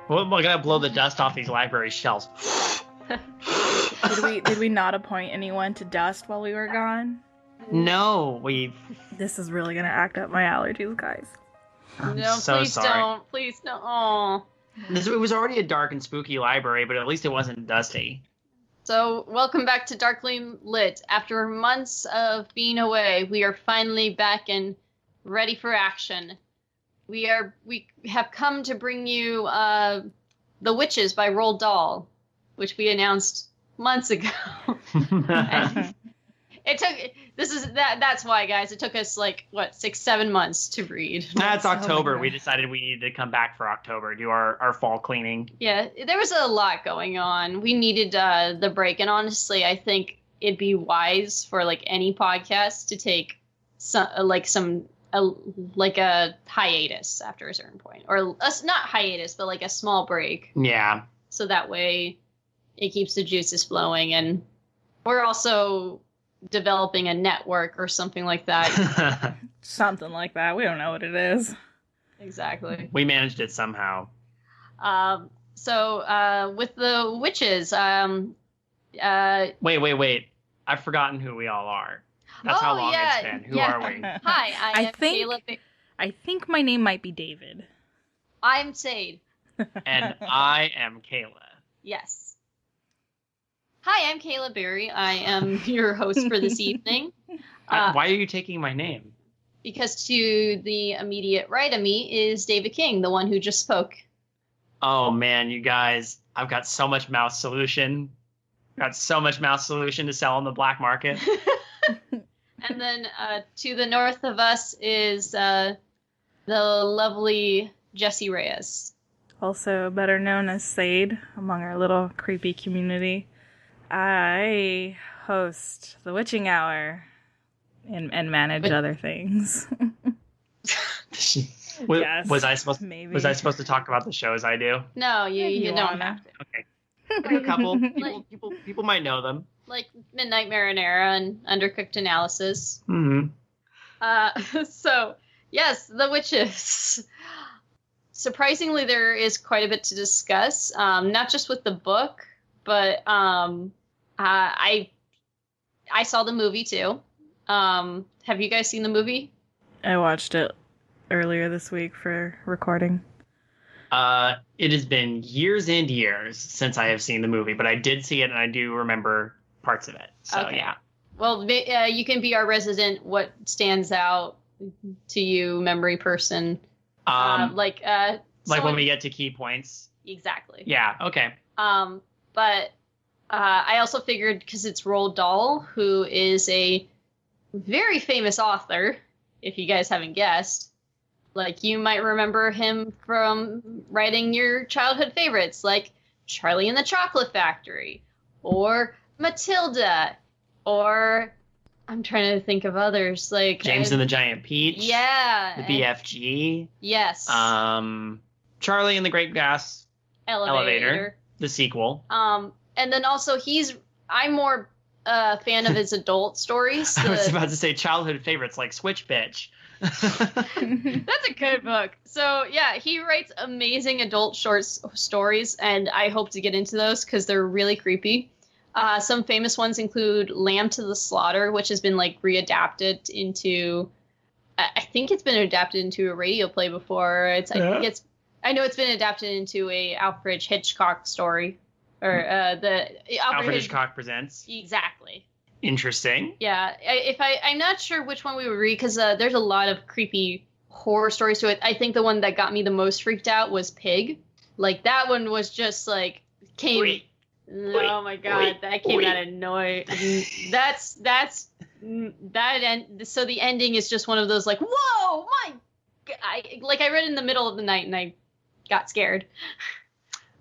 We're gonna blow the dust off these library shelves. Did we not appoint anyone to dust while we were gone? No, This is really gonna act up my allergies, guys. No, so please sorry. don't. Please don't. Oh. It was already a dark and spooky library, but at least it wasn't dusty. So, welcome back to Darkly Lit. After months of being away, we are finally back and ready for action. We have come to bring you The Witches by Roald Dahl, which we announced months ago. That's why, guys. It took us 6-7 months to read. That's October. We decided we needed to come back for October, do our fall cleaning. Yeah, there was a lot going on. We needed the break, and honestly, I think it'd be wise for any podcast to take a hiatus after a certain point, or not hiatus, but a small break. Yeah. So that way, it keeps the juices flowing, and we're also developing a network or something like that. Something like that. We don't know what it is. Exactly. We managed it somehow. So with The Witches, Wait. I've forgotten who we all are. That's how long it's been. Who are we? Hi, I am Caleb. I think my name might be David. I'm Sade. And I am Kayla. Yes. Hi, I'm Kayla Berry. I am your host for this evening. Why are you taking my name? Because to the immediate right of me is David King, the one who just spoke. Oh, man, you guys. I've got so much mouse solution. Got so much mouse solution to sell on the black market. And then to the north of us is the lovely Jessie Reyes. Also better known as Sade among our little creepy community. I host the Witching Hour and manage other things. Yes, was I supposed to talk about the shows I do? No, you don't have to. Okay. A couple. People might know them. Like Midnight Marinara and Undercooked Analysis. Mm-hmm. So, yes, The Witches. Surprisingly, there is quite a bit to discuss. Not just with the book, but I saw the movie too. Have you guys seen the movie? I watched it earlier this week for recording. It has been years and years since I have seen the movie, but I did see it and I do remember parts of it. So, okay. Yeah. Well, you can be our resident what stands out to you memory person. When we get to key points. Exactly. Yeah, okay. But I also figured, because it's Roald Dahl, who is a very famous author, if you guys haven't guessed. You might remember him from writing your childhood favorites, like Charlie and the Chocolate Factory, or Matilda, or I'm trying to think of others, like James and the Giant Peach. Yeah. The BFG. Yes. Charlie and the Great Gas Elevator. The sequel. And then also I'm more a fan of his adult stories. I was about to say childhood favorites like Switch Bitch. That's a good book. So yeah, he writes amazing adult short stories, and I hope to get into those because they're really creepy. Some famous ones include Lamb to the Slaughter, which has been readapted into, I think it's been adapted into a radio play before. I know it's been adapted into a Alfred Hitchcock story, or Alfred Hitchcock Presents. Exactly. Interesting. Yeah, I'm not sure which one we would read because there's a lot of creepy horror stories to it. I think the one that got me the most freaked out was Pig. That one was just came. Wait. Oh my god, that came out of nowhere. That's that end. So the ending is just one of those whoa, my! I read it in the middle of the night and I got scared.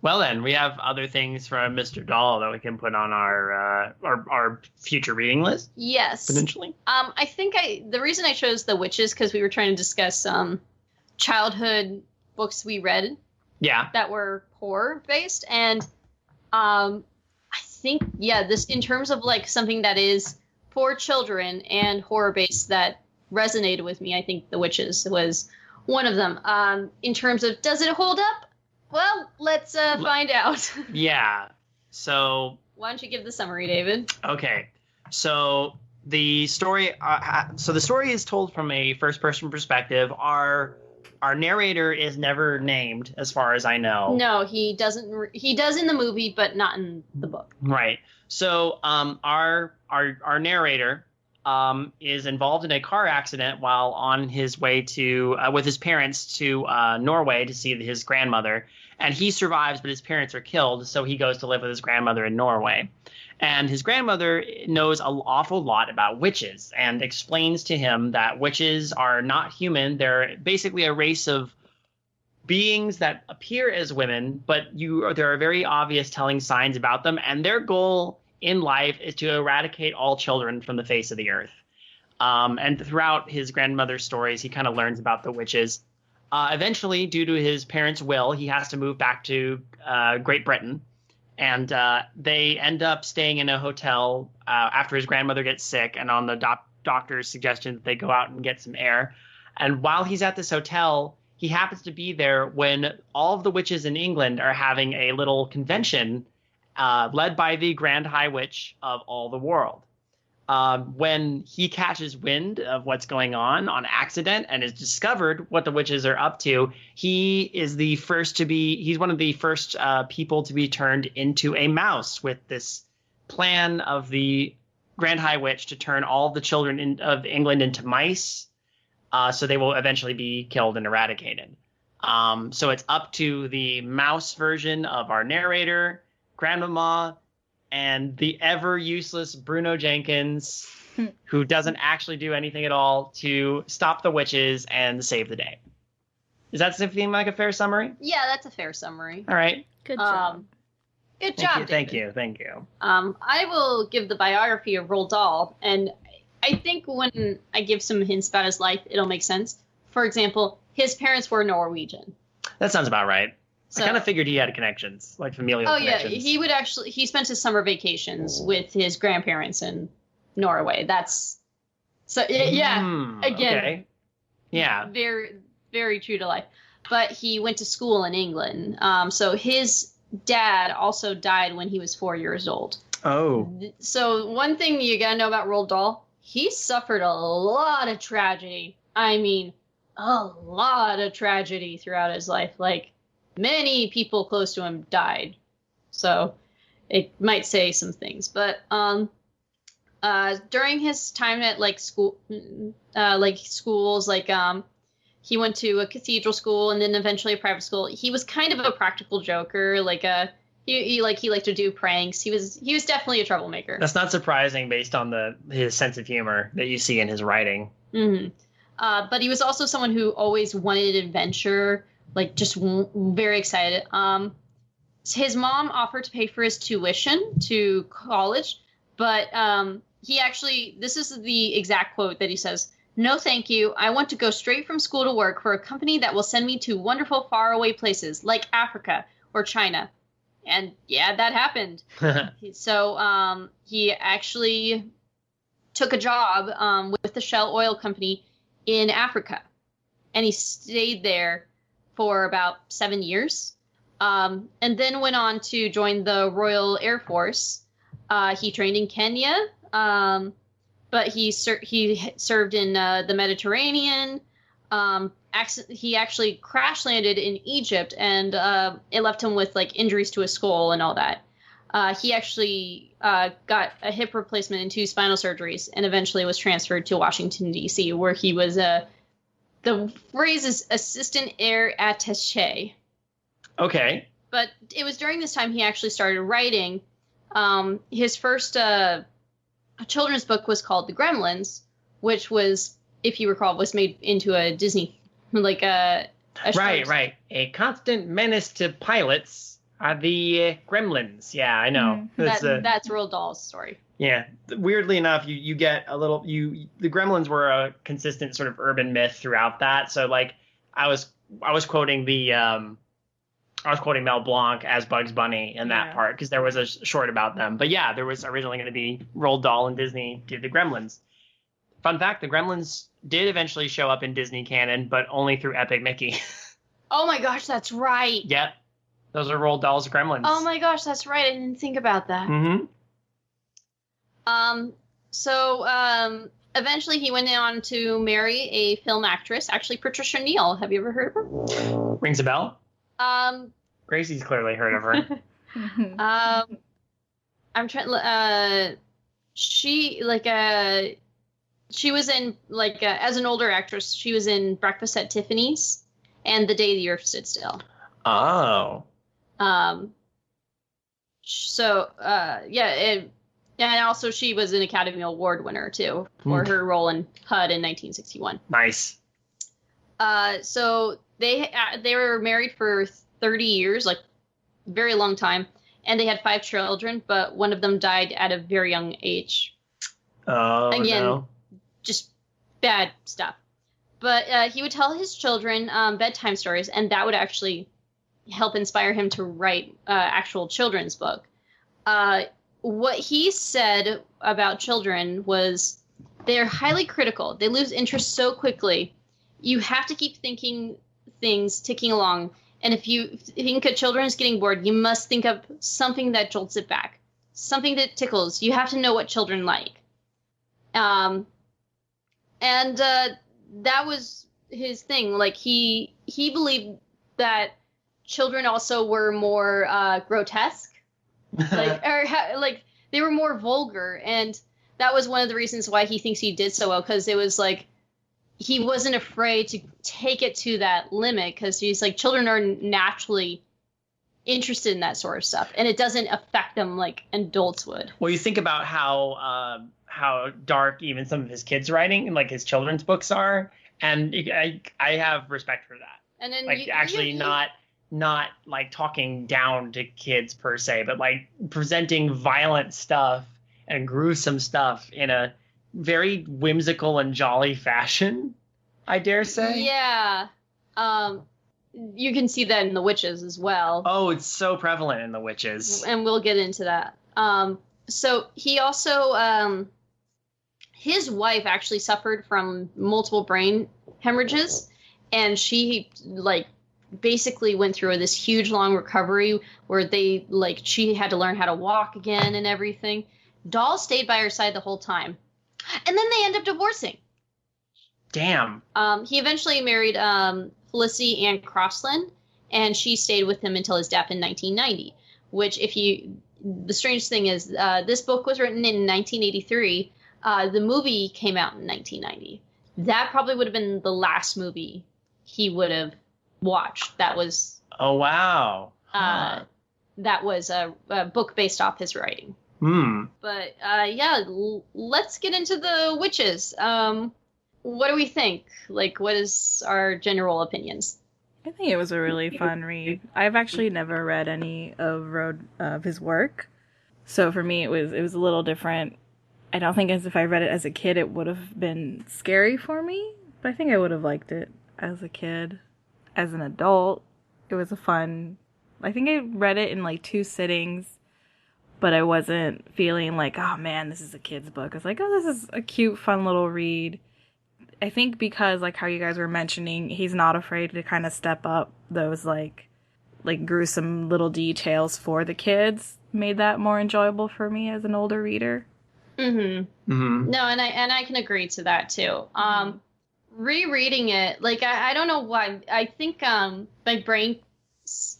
Well then, we have other things from Mr. Dahl that we can put on our future reading list. Yes, potentially. I think the reason I chose The Witches because we were trying to discuss childhood books we read. Yeah. That were horror based, and I think this in terms of something that is for children and horror based that resonated with me. I think The Witches was one of them. In terms of does it hold up? Well, let's find out. Yeah. So Why don't you give the summary, David? okay. So the story is told from a first-person perspective. Our narrator is never named, as far as I know. No, he doesn't. He does in the movie, but not in the book. Right. So our narrator is involved in a car accident while on his way to with his parents to Norway to see his grandmother, and he survives, but his parents are killed. So he goes to live with his grandmother in Norway. And his grandmother knows an awful lot about witches and explains to him that witches are not human. They're basically a race of beings that appear as women, but there are very obvious telling signs about them. And their goal in life is to eradicate all children from the face of the earth. And throughout his grandmother's stories, he kind of learns about the witches. Eventually, due to his parents' will, he has to move back to Great Britain. And they end up staying in a hotel after his grandmother gets sick, and on the doctor's suggestion that they go out and get some air. And while he's at this hotel, he happens to be there when all of the witches in England are having a little convention led by the Grand High Witch of all the world. When he catches wind of what's going on accident and is discovered what the witches are up to, he's one of the first people to be turned into a mouse with this plan of the Grand High Witch to turn all the children of England into mice, so they will eventually be killed and eradicated. So it's up to the mouse version of our narrator, Grandmama, and the ever useless Bruno Jenkins, who doesn't actually do anything at all, to stop the witches and save the day. Does that seem like a fair summary? Yeah, that's a fair summary. All right. Good job. Good job. Thank you. I will give the biography of Roald Dahl, and I think when I give some hints about his life, it'll make sense. For example, his parents were Norwegian. That sounds about right. So, I kind of figured he had connections, like familial connections. Oh, yeah. He spent his summer vacations with his grandparents in Norway. Again. Okay. Yeah. Very, very true to life. But he went to school in England. So his dad also died when he was 4 years old. Oh. So one thing you gotta know about Roald Dahl, he suffered a lot of tragedy. I mean, a lot of tragedy throughout his life. Like, many people close to him died. So it might say some things. But during his time at schools, he went to a cathedral school and then eventually a private school. He was kind of a practical joker. He liked to do pranks. He was definitely a troublemaker. That's not surprising based on his sense of humor that you see in his writing. Mm-hmm. But he was also someone who always wanted adventure. Just very excited. His mom offered to pay for his tuition to college, but this is the exact quote that he says, "No, thank you. I want to go straight from school to work for a company that will send me to wonderful faraway places like Africa or China." And yeah, that happened. So he actually took a job with the Shell Oil Company in Africa, and he stayed there for about 7 years, and then went on to join the Royal Air Force. He trained in Kenya, but he served in the Mediterranean. He actually crash landed in Egypt, and it left him with injuries to his skull and all that. He actually got a hip replacement and 2 spinal surgeries, and eventually was transferred to Washington, D.C., where he was the phrase is assistant air attaché. Okay. But it was during this time he actually started writing. His first children's book was called The Gremlins, which was, if you recall, was made into a Disney, a Right. A constant menace to pilots are the Gremlins. Yeah, I know. Mm-hmm. That's Roald Dahl's story. Yeah. Weirdly enough, you get a little the Gremlins were a consistent sort of urban myth throughout that. So I was quoting Mel Blanc as Bugs Bunny in that part because there was a short about them. But yeah, there was originally going to be Roald Dahl and Disney did the Gremlins. Fun fact, the Gremlins did eventually show up in Disney canon, but only through Epic Mickey. Oh my gosh, that's right. Yep. Those are Roald Dahl's Gremlins. Oh my gosh, that's right. I didn't think about that. Mm-hmm. So eventually he went on to marry a film actress, actually Patricia Neal. Have you ever heard of her? Rings a bell? Um, Gracie's clearly heard of her. I'm trying. She was in as an older actress. She was in Breakfast at Tiffany's and The Day the Earth Stood Still. Oh. And also she was an Academy Award winner too for her role in HUD in 1961. Nice. So they were married for 30 years, like very long time, and they had 5 children, but one of them died at a very young age. Oh, again, no. Just bad stuff. But he would tell his children bedtime stories, and that would actually help inspire him to write actual children's book. What he said about children was they're highly critical. They lose interest so quickly. You have to keep thinking things ticking along. And if you think a children is getting bored, you must think of something that jolts it back, something that tickles. You have to know what children like. And that was his thing. Like he believed that children also were more grotesque, like they were more vulgar, and that was one of the reasons why he thinks he did so well, because it was like he wasn't afraid to take it to that limit, because he's like, children are naturally interested in that sort of stuff, and it doesn't affect them like adults would. Well, you think about how dark even some of his kids' writing and like his children's books are, and I have respect for that. And then not like talking down to kids per se, but like presenting violent stuff and gruesome stuff in a very whimsical and jolly fashion, I dare say. Yeah. You can see that in The Witches as well. Oh, it's so prevalent in The Witches. And we'll get into that. So he also, his wife actually suffered from multiple brain hemorrhages, and she basically went through this huge long recovery where she had to learn how to walk again and everything. Dahl stayed by her side the whole time. And then they end up divorcing. Damn. He eventually married Felicity Ann Crossland, and she stayed with him until his death in 1990, which the strange thing is this book was written in 1983. The movie came out in 1990. That probably would have been the last movie he would have watched. That was... Oh, wow. Huh. That was a book based off his writing. But let's get into The Witches. What do we think? Like, what is our general opinions? I think it was a really fun read. I've actually never read any of his work, so for me it was a little different. I don't think as if I read it as a kid it would have been scary for me, but I think I would have liked it as a kid. As an adult, it was I think I read it in like 2 sittings, but I wasn't feeling like, oh man, this is a kid's book. I was like, oh, this is a cute, fun little read. I think because, like how you guys were mentioning, he's not afraid to kind of step up those like gruesome little details for the kids, made that more enjoyable for me as an older reader. Mm-hmm. Mm-hmm. No, and I can agree to that too. Rereading it, like I don't know why. I think my brain,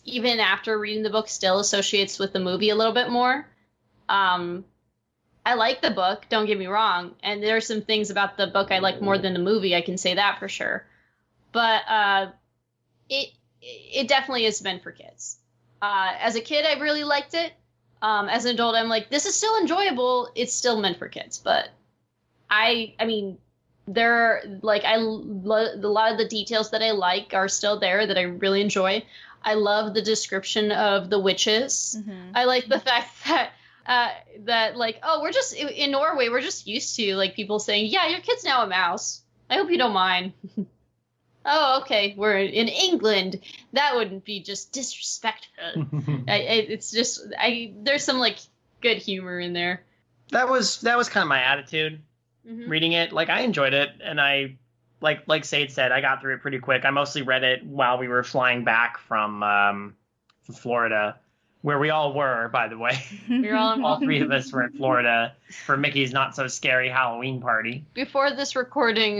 even after reading the book, still associates with the movie a little bit more. I like the book, don't get me wrong, and there are some things about the book I like more than the movie, I can say that for sure. But it definitely is meant for kids. As a kid, I really liked it. As an adult, I'm like, this is still enjoyable. It's still meant for kids. But I mean, there are, like, a lot of the details that I like are still there that I really enjoy. I love the description of the witches. Mm-hmm. I like the fact that like, oh, we're just in Norway, we're just used to like people saying, yeah, your kid's now a mouse. I hope you don't mind. Oh, okay, we're in England. That wouldn't be just disrespectful. It's just there's some like good humor in there. That was kind of my attitude reading it. Like, I enjoyed it, and I like Sade said, I got through it pretty quick. I mostly read it while we were flying back from Florida, where we all were, by the way. We were All three of us were in Florida for Mickey's not so scary Halloween party. Before this recording,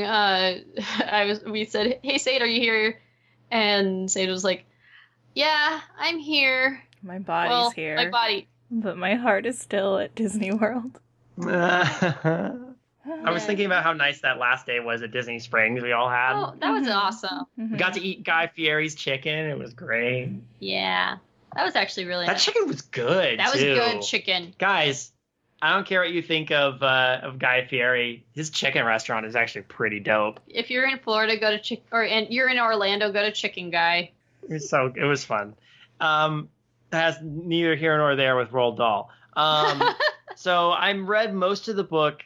we said, "Hey, Sade, are you here?" And Sade was like, "Yeah, I'm here. My body's here. My body, but my heart is still at Disney World." I was thinking about how nice that last day was at Disney Springs we all had. Oh, that was awesome. We got to eat Guy Fieri's chicken. It was great. Yeah, that was actually really That nice. chicken was good, That was too. good chicken. Guys, I don't care what you think of Guy Fieri. His chicken restaurant is actually pretty dope. If you're in Florida, go to and you're in Orlando, go to Chicken Guy. It was fun. It has neither here nor there with Roald Dahl. So I read most of the book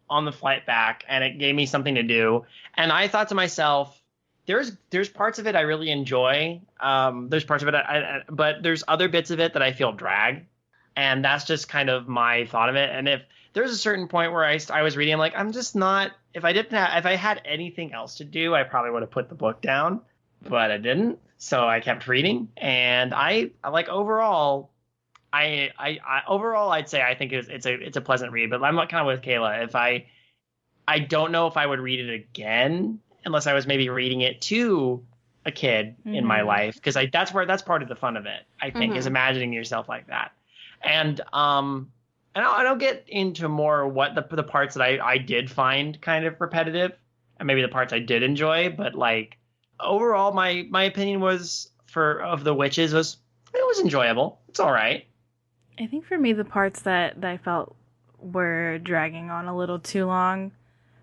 on the flight back, and it gave me something to do. And I thought to myself, there's parts of it I really enjoy. There's parts of it, but there's other bits of it that I feel drag. And that's just kind of my thought of it. And if there's a certain point where I was reading, I'm like, I'm just not. If I had anything else to do, I probably would have put the book down, but I didn't. So I kept reading, and I like overall. Overall, I'd say I think it's a pleasant read, but I'm kind of with Kayla. If I don't know if I would read it again unless I was maybe reading it to a kid in my life, because that's part of the fun of it. I think is imagining yourself like that, and I'll get into more what the parts that I did find kind of repetitive, and maybe the parts I did enjoy, but like overall, my opinion of the witches was enjoyable. It's all right. I think for me, the parts that I felt were dragging on a little too long,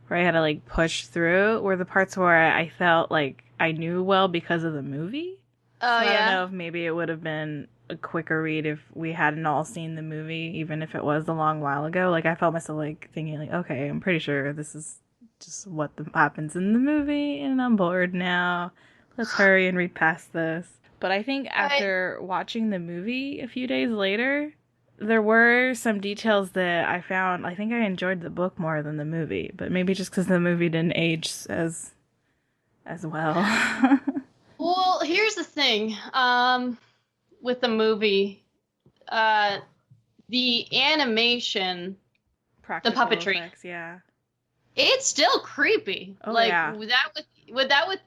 where I had to like push through, were the parts where I felt like I knew well because of the movie. Oh, I yeah. don't know if maybe it would have been a quicker read if we hadn't all seen the movie, even if it was a long while ago. Like, I felt myself like thinking like, okay, I'm pretty sure this is just what happens in the movie, and I'm bored now. Let's hurry and read past this. But I think after watching the movie a few days later, there were some details that I found. I think I enjoyed the book more than the movie, but maybe just because the movie didn't age as well. Well, here's the thing. With the movie, the animation, the puppetry, effects, yeah, it's still creepy. Oh, like yeah. with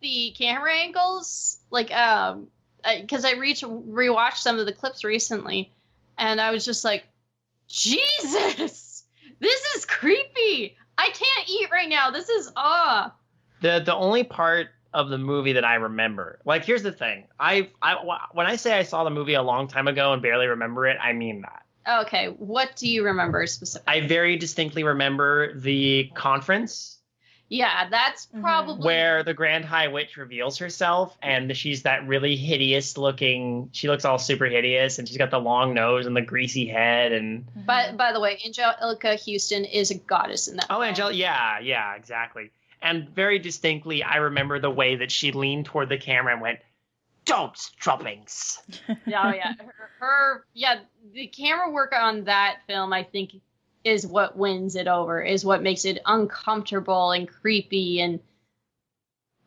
the camera angles, like because I rewatched some of the clips recently, and I was just like, Jesus, this is creepy. I can't eat right now. This is The only part of the movie that I remember, like, here's the thing. When I say I saw the movie a long time ago and barely remember it, I mean that. Okay, what do you remember specifically? I very distinctly remember the conference. Yeah, that's probably where the Grand High Witch reveals herself, and she's that really hideous looking. She looks all super hideous, and she's got the long nose and the greasy head. And by the way, Angelica Houston is a goddess in that. Oh, Angelica, yeah, exactly. And very distinctly, I remember the way that she leaned toward the camera and went, "Dogs droppings." Yeah. The camera work on that film, I think, is what wins it over, is what makes it uncomfortable and creepy, and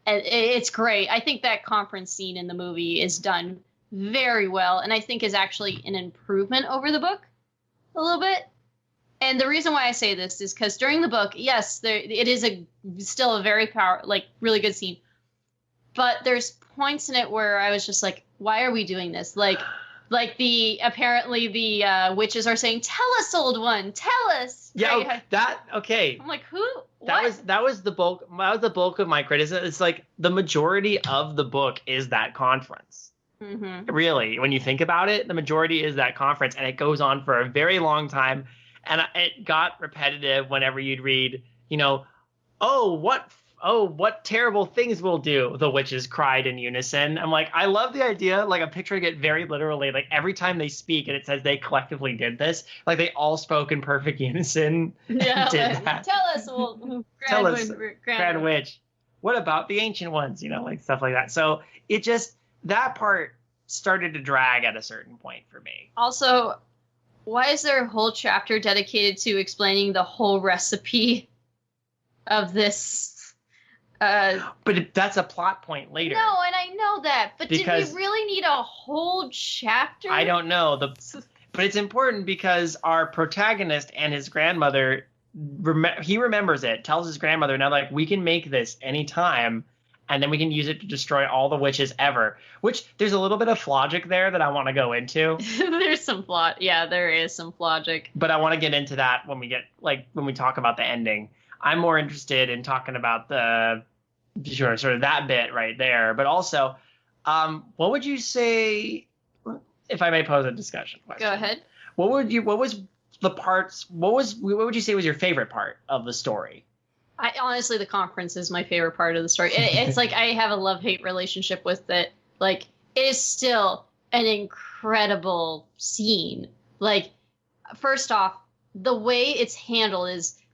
it's great. I think that conference scene in the movie is done very well, and I think is actually an improvement over the book a little bit. And the reason why I say this is because during the book, yes, it is still a very really good scene, but there's points in it where I was just like, why are we doing this? Like apparently the witches are saying, "Tell us, old one, tell us." Yeah, okay. I'm like, who? That was the bulk. That was the bulk of my criticism. It's like the majority of the book is that conference. Mm-hmm. Really, when you think about it, the majority is that conference, and it goes on for a very long time. And it got repetitive whenever you'd read, what terrible things we'll do, the witches cried in unison. I'm like, I love the idea. Like, I'm picturing it very literally. Like, every time they speak and it says they collectively did this, like, they all spoke in perfect unison. Yeah, That. Tell us, Grand Witch. What about the ancient ones? Like stuff like that. So it just, that part started to drag at a certain point for me. Also, why is there a whole chapter dedicated to explaining the whole recipe of this? But that's a plot point later. No, and I know know that, but did we really need a whole chapter? I don't know. But it's important because our protagonist and his grandmother, he remembers it, tells his grandmother, now, like, we can make this anytime, and then we can use it to destroy all the witches ever. Which, there's a little bit of logic there that I want to go into. There's some plot. Yeah, there is some logic. But I want to get into that when we talk about the ending. I'm more interested in talking about sort of that bit right there. But also, what would you say, if I may pose a discussion question? Go ahead. What would you say was your favorite part of the story? Honestly, the conference is my favorite part of the story. It's like I have a love-hate relationship with it. Like, it is still an incredible scene. Like, first off, the way it's handled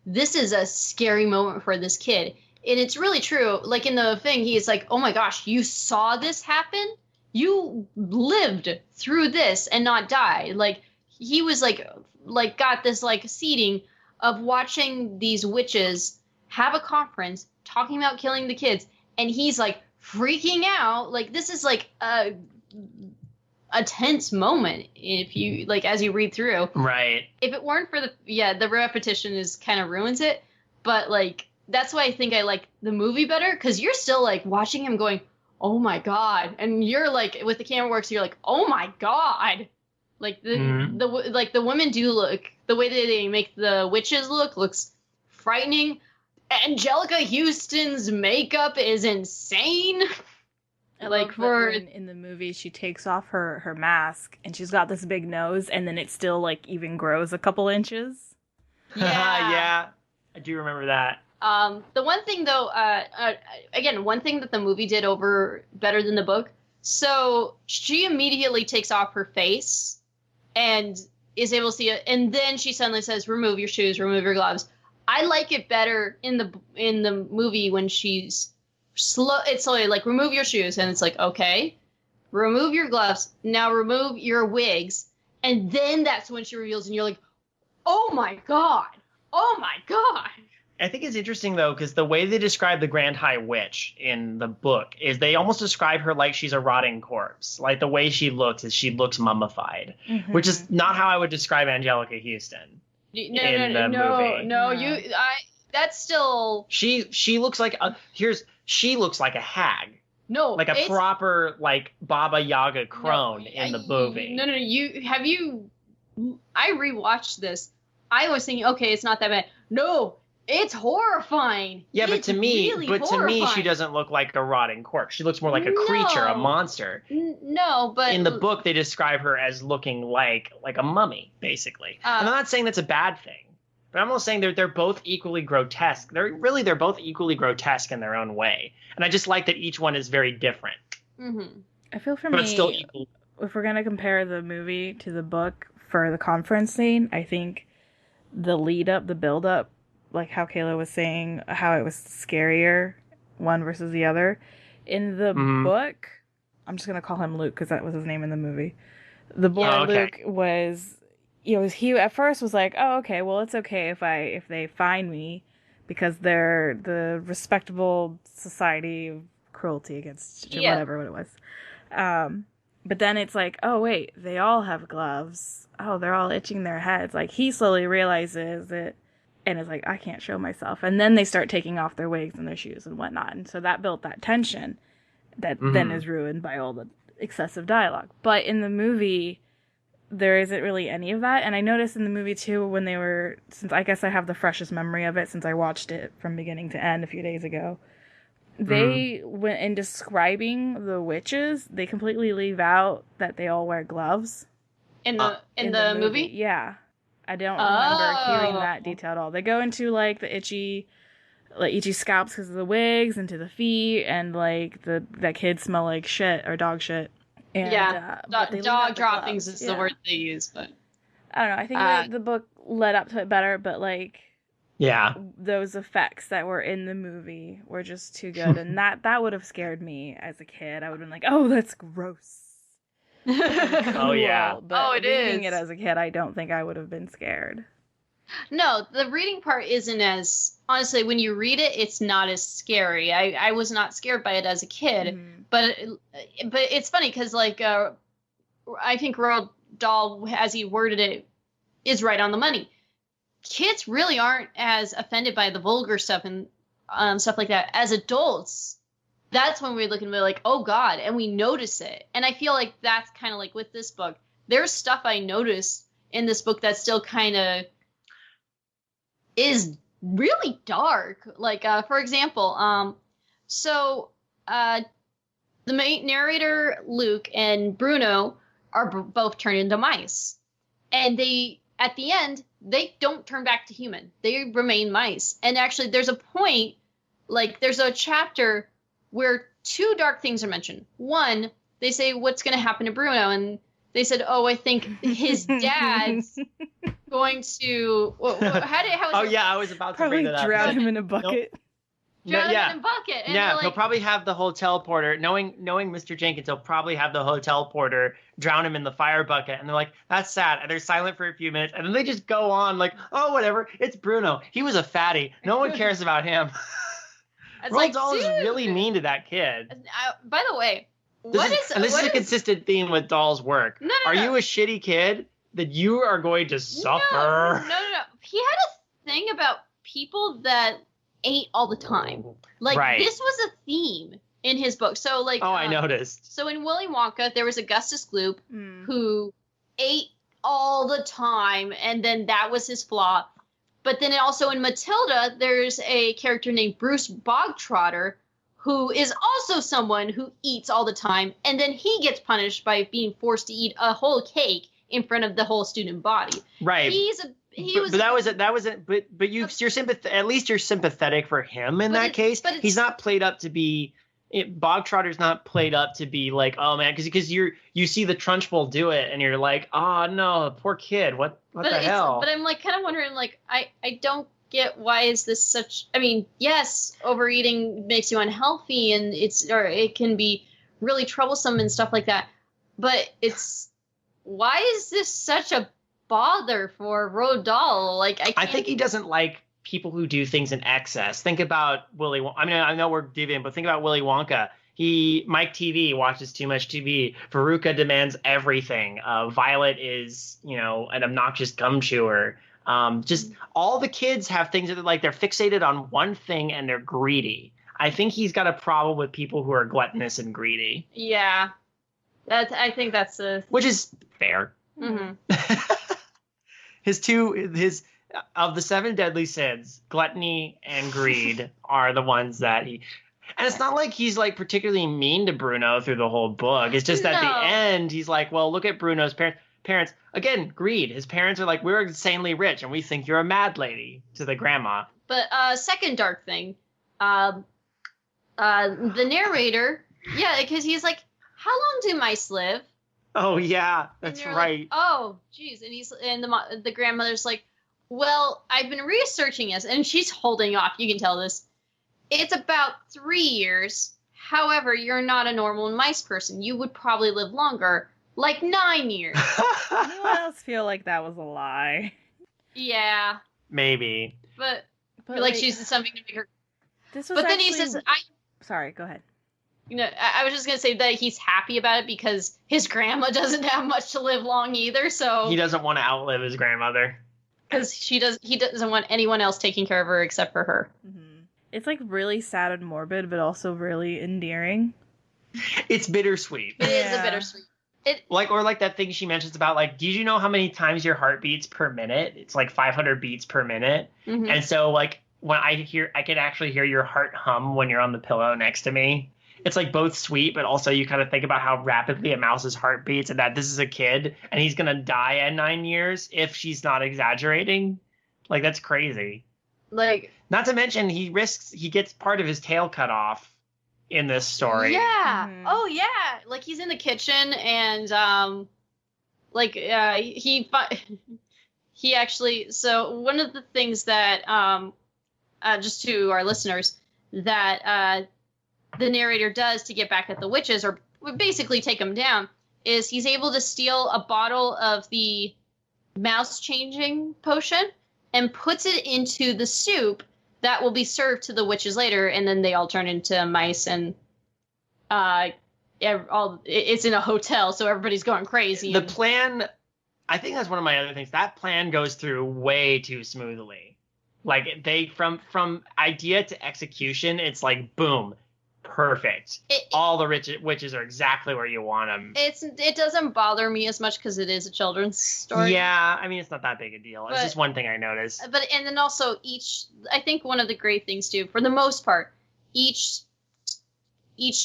this is a scary moment for this kid. And it's really true. Like, in the thing, he's like, oh my gosh, you saw this happen? You lived through this and not died. Like, he was like got this like seeding of watching these witches have a conference talking about killing the kids, and he's like freaking out. Like, this is like a tense moment if you like as you read through. Right. If it weren't for the repetition is kind of ruins it, but like that's why I think I like the movie better, because you're still like watching him going, oh my god, and you're like with the camera works, you're like, oh my god. Like the women do look, the way that they make the witches looks frightening. Angelica Houston's makeup is insane. Like in the movie, she takes off her mask and she's got this big nose, and then it still like even grows a couple inches. Yeah, yeah, I do remember that. The one thing though, again, one thing that the movie did over better than the book. So she immediately takes off her face and is able to see it, and then she suddenly says, "Remove your shoes, remove your gloves." I like it better in the movie when she's slow. It's slowly like, remove your shoes, and it's like, okay, remove your gloves, now remove your wigs, and then that's when she reveals, and you're like, oh my god, oh my god. I think it's interesting, though, because the way they describe the Grand High Witch in the book is they almost describe her like she's a rotting corpse. Like, the way she looks mummified, which is not how I would describe Angelica Houston. No. That's still. She looks like she looks like a hag. No, like a proper like Baba Yaga crone in the movie. No. I rewatched this. I was thinking, okay, it's not that bad. No. It's horrifying. Yeah, but to me, horrifying. She doesn't look like a rotting corpse. She looks more like a creature, a monster. No, but in the book they describe her as looking like a mummy, basically. And I'm not saying that's a bad thing, but I'm almost saying they're both equally grotesque. They're both equally grotesque in their own way. And I just like that each one is very different. Mm-hmm. I feel for but me, it's still equal. If we're gonna compare the movie to the book for the conference scene, I think the build up. Like how Kayla was saying, how it was scarier, one versus the other. In the book, I'm just going to call him Luke because that was his name in the movie. The boy Luke was, he at first was like, oh, okay, well, it's okay if they find me because they're the respectable society of cruelty against whatever it was. But then it's like, oh, wait, they all have gloves. Oh, they're all itching their heads. Like, he slowly realizes it. And it's like, I can't show myself. And then they start taking off their wigs and their shoes and whatnot. And so that built that tension that then is ruined by all the excessive dialogue. But in the movie, there isn't really any of that. And I noticed in the movie, too, when they were... Since I guess I have the freshest memory of it since I watched it from beginning to end a few days ago. They, when in describing the witches, they completely leave out that they all wear gloves. In the movie? Yeah. I don't remember hearing that detail at all. They go into like the itchy scalps because of the wigs, into the feet, and like that kids smell like shit or dog shit. And, dog droppings is the word they use, but I don't know. I think the book led up to it better, but like those effects that were in the movie were just too good, and that would have scared me as a kid. I would have been like, oh, that's gross. Oh yeah. But it is. reading it as a kid, I don't think I would have been scared. No, the reading part isn't as, honestly, when you read it, it's not as scary. I was not scared by it as a kid, but it's funny because like I think Roald Dahl, as he worded it, is right on the money. Kids really aren't as offended by the vulgar stuff and stuff like that. As adults, that's when we look and we're like, oh God, and we notice it. And I feel like that's kind of like with this book. There's stuff I noticed in this book that still kind of is really dark. Like, for example, the main narrator, Luke, and Bruno are both turned into mice. And they, at the end, they don't turn back to human. They remain mice. And actually, there's a point, like, there's a chapter where two dark things are mentioned. One, they say, what's going to happen to Bruno? And they said, oh, I think his dad's going to... I was about to probably bring that up. drown him in a bucket. Nope. Drown him in a bucket. And yeah, like, he'll probably have the hotel porter, knowing Mr. Jenkins, he'll probably have the hotel porter drown him in the fire bucket. And they're like, that's sad. And they're silent for a few minutes. And then they just go on like, oh, whatever. It's Bruno. He was a fatty. No one cares about him. Roald Dahl is really mean to that kid. By the way, this is a consistent theme with Dahl's work. No. Are you a shitty kid? That you are going to suffer. No. He had a thing about people that ate all the time. Like, This was a theme in his book. So, like... Oh, I noticed. So in Willy Wonka, there was Augustus Gloop who ate all the time, and then that was his flaw. But then also in Matilda, there's a character named Bruce Bogtrotter who is also someone who eats all the time, and then he gets punished by being forced to eat a whole cake in front of the whole student body. Right. At least you're sympathetic for him in that case. But he's not played up to be. Bogtrotter's not played up to be like, oh man, because you see the Trunchbull do it and you're like, oh no, poor kid, what the hell? But I'm like kind of wondering, like, I don't get why is this such. I mean, yes, overeating makes you unhealthy and it can be really troublesome and stuff like that. But why is this such a bother for Roald Dahl? Like, I think he doesn't like people who do things in excess. Think about Willy Wonka. I mean, I know we're deviant, but think about Willy Wonka. Mike TV watches too much TV. Veruca demands everything. Violet is, an obnoxious gum chewer. Just all the kids have things that they're fixated on one thing and they're greedy. I think he's got a problem with people who are gluttonous and greedy. Yeah. I think that's which is fair. Mm-hmm. his of the 7 deadly sins, gluttony and greed are the ones that he. And it's not like he's like particularly mean to Bruno through the whole book. It's just at the end he's like, well, look at Bruno's parents. Again, greed. His parents are like, we're insanely rich and we think you're a mad lady to the grandma. But second dark thing, the narrator, because he's like, how long do mice live? Oh yeah, that's right. Like, oh geez, and the grandmother's like, well, I've been researching this, and she's holding off. You can tell this. It's about 3 years. However, you're not a normal mice person. You would probably live longer, like 9 years. Anyone else feel like that was a lie? Yeah. Maybe. But like she's something to make her. This was. But then he says, Sorry, go ahead. I was just going to say that he's happy about it because his grandma doesn't have much to live long either, so... He doesn't want to outlive his grandmother. Because he doesn't want anyone else taking care of her except for her. Mm-hmm. It's, like, really sad and morbid, but also really endearing. It's bittersweet. It is a bittersweet. Like that thing she mentions about, like, did you know how many times your heart beats per minute? It's, like, 500 beats per minute. Mm-hmm. And so, like, when I can actually hear your heart hum when you're on the pillow next to me. It's like both sweet, but also you kind of think about how rapidly a mouse's heart beats and that this is a kid and he's going to die at 9 years if she's not exaggerating. Like, that's crazy. Like, not to mention he gets part of his tail cut off in this story. Yeah. Mm-hmm. Oh yeah. Like he's in the kitchen and he actually, so one of the things that just to our listeners that the narrator does to get back at the witches, or basically take them down, is he's able to steal a bottle of the mouse changing potion and puts it into the soup that will be served to the witches later, and then they all turn into mice, and it's in a hotel, so everybody's going crazy. The plan, I think that's one of my other things. That plan goes through way too smoothly. Like they from idea to execution, it's like boom, perfect. All the witches are exactly where you want them. It doesn't bother me as much because it is a children's story. Yeah, I mean it's not that big a deal. It's just one thing I noticed. But and then also I think one of the great things too, for the most part, each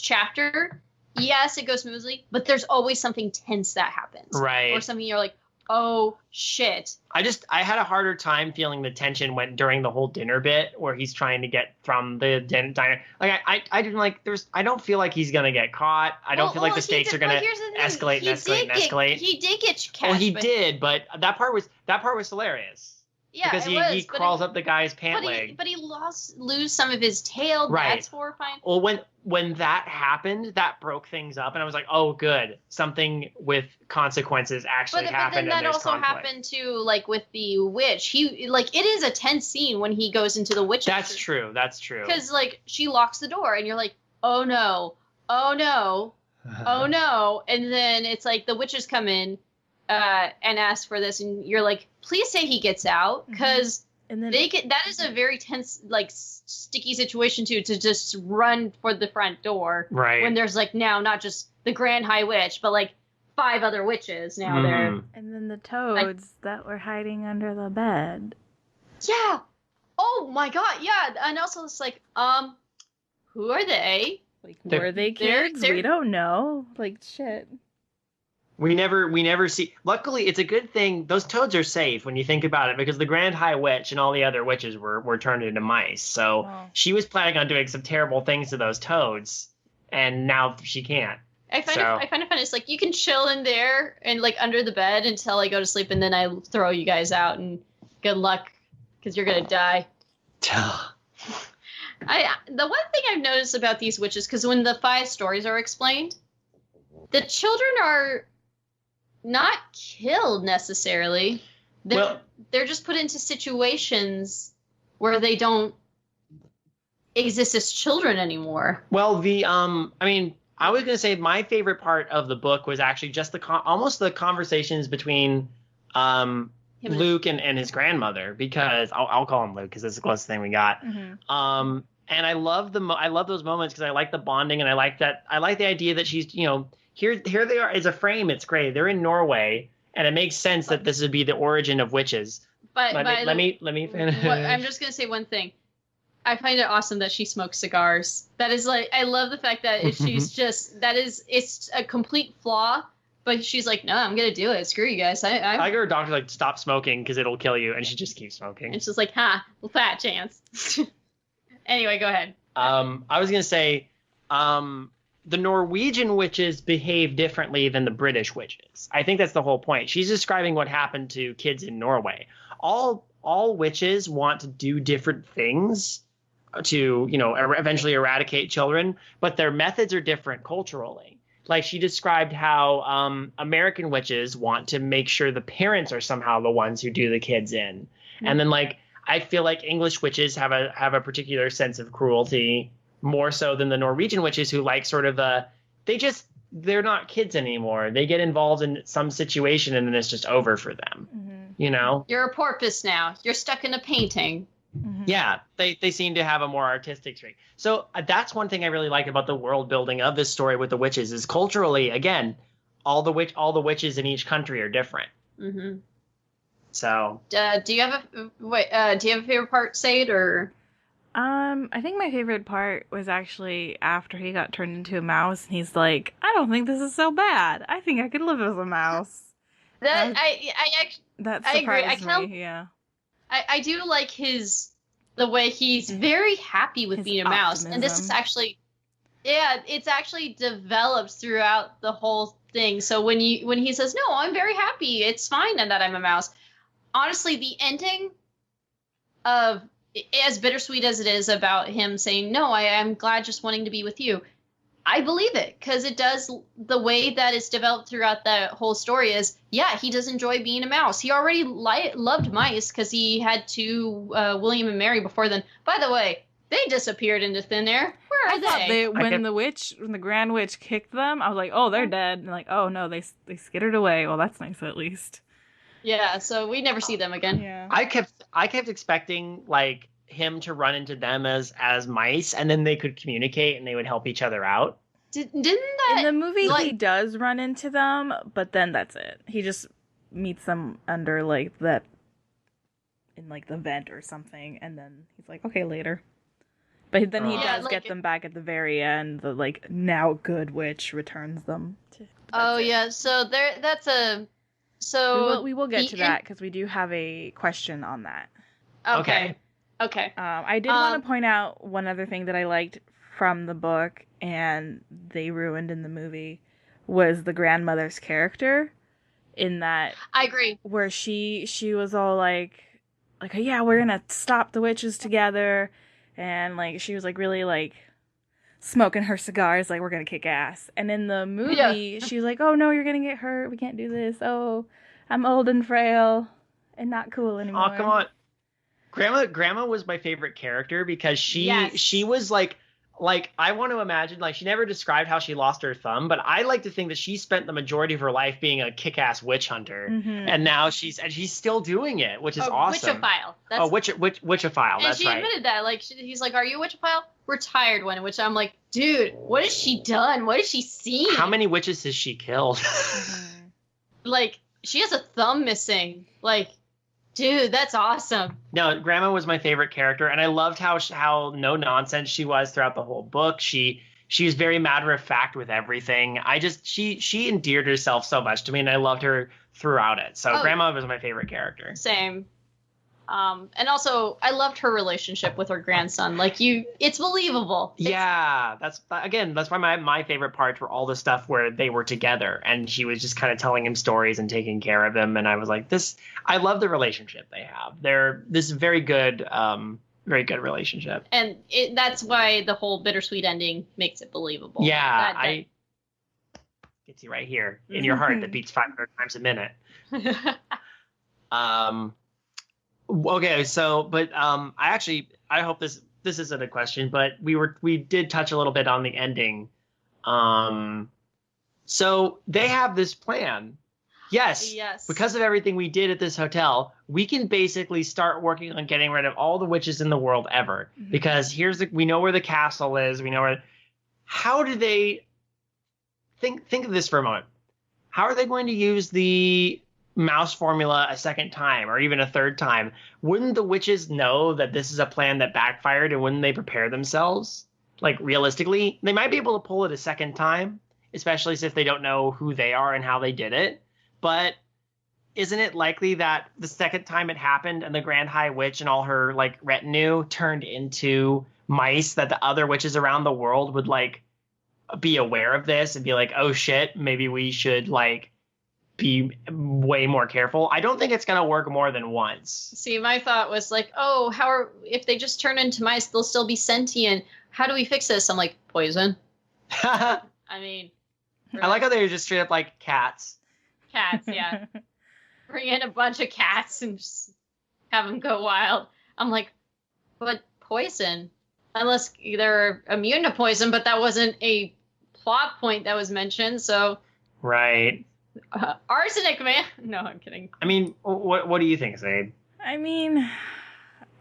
chapter, yes, it goes smoothly, but there's always something tense that happens, right? Or something you're like, oh shit. I had a harder time feeling the tension during the whole dinner bit where he's trying to get from the diner. Like I didn't like I don't feel like he's gonna get caught. I don't feel like the stakes are gonna escalate and escalate. He did get catched. Well, he did, but that part was hilarious. Yeah, because he crawls up the guy's pant leg. But he lose some of his tail. Right. That's horrifying. Well, when that happened, that broke things up, and I was like, oh, good, something with consequences actually happened. But then that also happened too, like with the witch. It is a tense scene when he goes into the witch. That's true. Because she locks the door, and you're like, oh no, oh no, oh no, and then it's like the witches come in. And ask for this, and you're like, please say he gets out, because that is a very tense, like sticky situation too, to just run for the front door, right? When there's like now not just the Grand High Witch, but like 5 other witches now there, and then the toads that were hiding under the bed. Yeah. Oh my god. Yeah. And also it's like, who are they? Like, were they kids? We don't know. Like, shit. We never see. Luckily, it's a good thing. Those toads are safe when you think about it, because the Grand High Witch and all the other witches were turned into mice. So She was planning on doing some terrible things to those toads, and now she can't. I find it funny. It's like you can chill in there and like under the bed until I go to sleep, and then I throw you guys out, and good luck, because you're gonna die. The one thing I've noticed about these witches, because when the 5 stories are explained, the children are not killed necessarily. They're just put into situations where they don't exist as children anymore. Well, I was going to say my favorite part of the book was actually just almost the conversations between Luke and his grandmother, because I'll call him Luke because it's the closest thing we got. Mm-hmm. And I love those moments because I like the bonding, and I like the idea that she's, here they are as a frame. It's great. They're in Norway, and it makes sense that this would be the origin of witches. But let me finish. I'm just gonna say one thing. I find it awesome that she smokes cigars. That is like, I love the fact that she's just, it's a complete flaw, but she's like, no, I'm gonna do it. Screw you guys. I like her doctor, like, stop smoking because it'll kill you, and she just keeps smoking. And she's like, fat chance. Anyway, go ahead. I was gonna say, the Norwegian witches behave differently than the British witches. I think that's the whole point. She's describing what happened to kids in Norway. All witches want to do different things to, eventually eradicate children, but their methods are different culturally. Like, she described how American witches want to make sure the parents are somehow the ones who do the kids in. Mm-hmm. And then, like, I feel like English witches have a particular sense of cruelty, more so than the Norwegian witches, who like sort of they're not kids anymore. They get involved in some situation and then it's just over for them. Mm-hmm. You're a porpoise now. You're stuck in a painting. Mm-hmm. Yeah, they seem to have a more artistic streak. So that's one thing I really like about the world building of this story with the witches, is culturally, again, all the witches in each country are different. Mm-hmm. So do you have a favorite part, Sade, or? I think my favorite part was actually after he got turned into a mouse, and he's like, I don't think this is so bad. I think I could live as a mouse. That surprised me. Yeah. I do like the way he's very happy with being a mouse. And this is actually, it's actually developed throughout the whole thing. So when he says, no, I'm very happy, it's fine that I'm a mouse. Honestly, the ending of, as bittersweet as it is about him saying, no, I'm glad just wanting to be with you, I believe it, because it does. The way that it's developed throughout that whole story is, yeah, he does enjoy being a mouse. He already loved mice because he had two William and Mary before then. By the way, they disappeared into thin air. Where are they? When the Grand Witch kicked them, I was like, oh, they're dead. And like, oh no, they skittered away. Well, that's nice at least. Yeah, so we never see them again. Yeah. I kept expecting like him to run into them as mice, and then they could communicate and they would help each other out. Didn't that in the movie he does run into them, but then that's it. He just meets them under like that in like the vent or something, and then he's like, okay, later. But then he does get them back at the very end. The like now good witch returns them. So that's a so we will get to that because we do have a question on that. Okay. I did want to point out one other thing that I liked from the book and they ruined in the movie was the grandmother's character. In that, I agree. Where she was all like, yeah, we're gonna stop the witches together, and like she was like really like smoking her cigars, like we're gonna kick ass. And in the movie, she was like, oh no, you're gonna get hurt. We can't do this. Oh, I'm old and frail and not cool anymore. Oh, come on. Grandma was my favorite character because she was like I want to imagine, like, she never described how she lost her thumb, but I like to think that she spent the majority of her life being a kick-ass witch hunter, and now she's still doing it, which is awesome. Witchophile. Witchophile. That's right. And she admitted that. Like, he's like, "Are you a witchophile?" Retired one, which I'm like, dude, what has she done? What has she seen? How many witches has she killed? Like, she has a thumb missing. Like, dude, that's awesome. No, Grandma was my favorite character, and I loved how no nonsense she was throughout the whole book. She was very matter of fact with everything. She endeared herself so much to me, and I loved her throughout it. So Grandma was my favorite character. Same. And also, I loved her relationship with her grandson. Like, it's believable. Yeah, that's why my favorite parts were all the stuff where they were together, and she was just kind of telling him stories and taking care of him. And I was like, I love the relationship they have. This is very good relationship. And that's why the whole bittersweet ending makes it believable. Yeah, I gets you right here in your heart that beats 500 times a minute. Okay, so, but I hope this isn't a question, but we did touch a little bit on the ending. So they have this plan. Yes. Because of everything we did at this hotel, we can basically start working on getting rid of all the witches in the world ever. Mm-hmm. Because we know where the castle is. We know where. How do they think of this for a moment? How are they going to use the mouse formula a second time or even a third time? Wouldn't the witches know that this is a plan that backfired, and wouldn't they prepare themselves? Like, realistically, they might be able to pull it a second time, especially if they don't know who they are and how they did it. But isn't it likely that the second time it happened and the Grand High Witch and all her like retinue turned into mice, that the other witches around the world would like be aware of this and be like, oh shit, maybe we should like be way more careful? I don't think it's going to work more than once. See, my thought was like, if they just turn into mice, they'll still be sentient. How do we fix this? I'm like, poison. I mean, really? I like how they were just straight up like cats. Cats, yeah. Bring in a bunch of cats and just have them go wild. I'm like, but poison. Unless they're immune to poison, but that wasn't a plot point that was mentioned, so. Right. Arsenic, man. No, I'm kidding. I mean, what do you think, Zaid? I mean,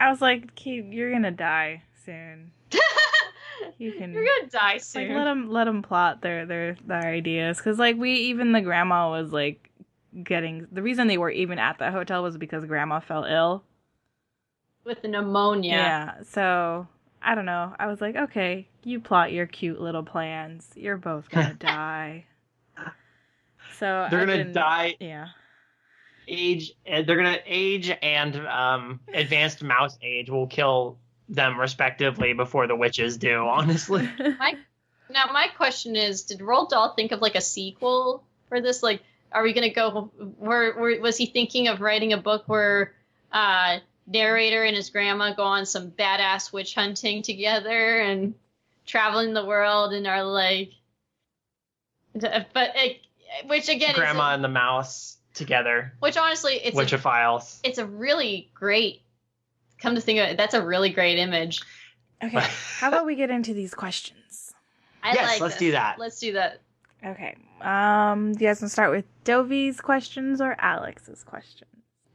I was like, you're gonna die soon. You're gonna die soon. Like, let them plot their ideas, because like the grandma was like getting, the reason they were even at that hotel was because grandma fell ill with the pneumonia. Yeah, so I don't know. I was like, okay, you plot your cute little plans. You're both gonna die. So they're gonna die. Yeah. They're gonna age, and advanced mouse age will kill them respectively before the witches do. Honestly. My question is, did Roald Dahl think of like a sequel for this? Like, are we gonna go? Where was he thinking of writing a book where narrator and his grandma go on some badass witch hunting together and traveling the world and are like, which again, Grandma and the mouse together. Which honestly, Witchophiles. It's a really great. Come to think of it, that's a really great image. Okay, how about we get into these questions? Let's do that. Let's do that. Okay. Do you guys want to start with Dovi's questions or Alex's questions?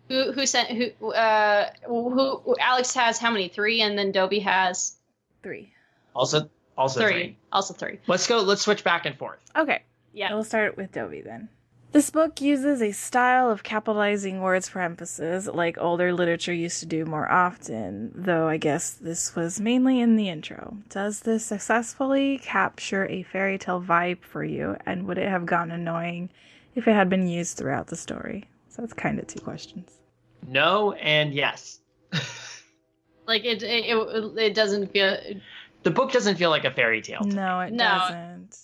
Who sent who? Alex has how many? 3, and then Dovey has 3. Also 3. Also 3. Let's switch back and forth. Okay. Yeah. We'll start with Dovey then. This book uses a style of capitalizing words for emphasis, like older literature used to do more often, though I guess this was mainly in the intro. Does this successfully capture a fairy tale vibe for you, and would it have gotten annoying if it had been used throughout the story? So that's kind of 2 questions. No and yes. Like it doesn't feel. The book doesn't feel like a fairy tale. No, it doesn't.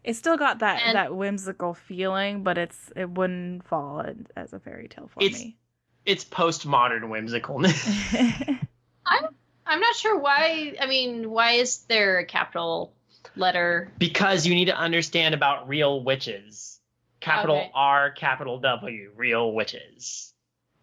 It's still got that whimsical feeling, but it wouldn't fall as a fairy tale for me. It's postmodern whimsicalness. I'm not sure why. I mean, why is there a capital letter? Because you need to understand about real witches. Capital R, capital W, real witches.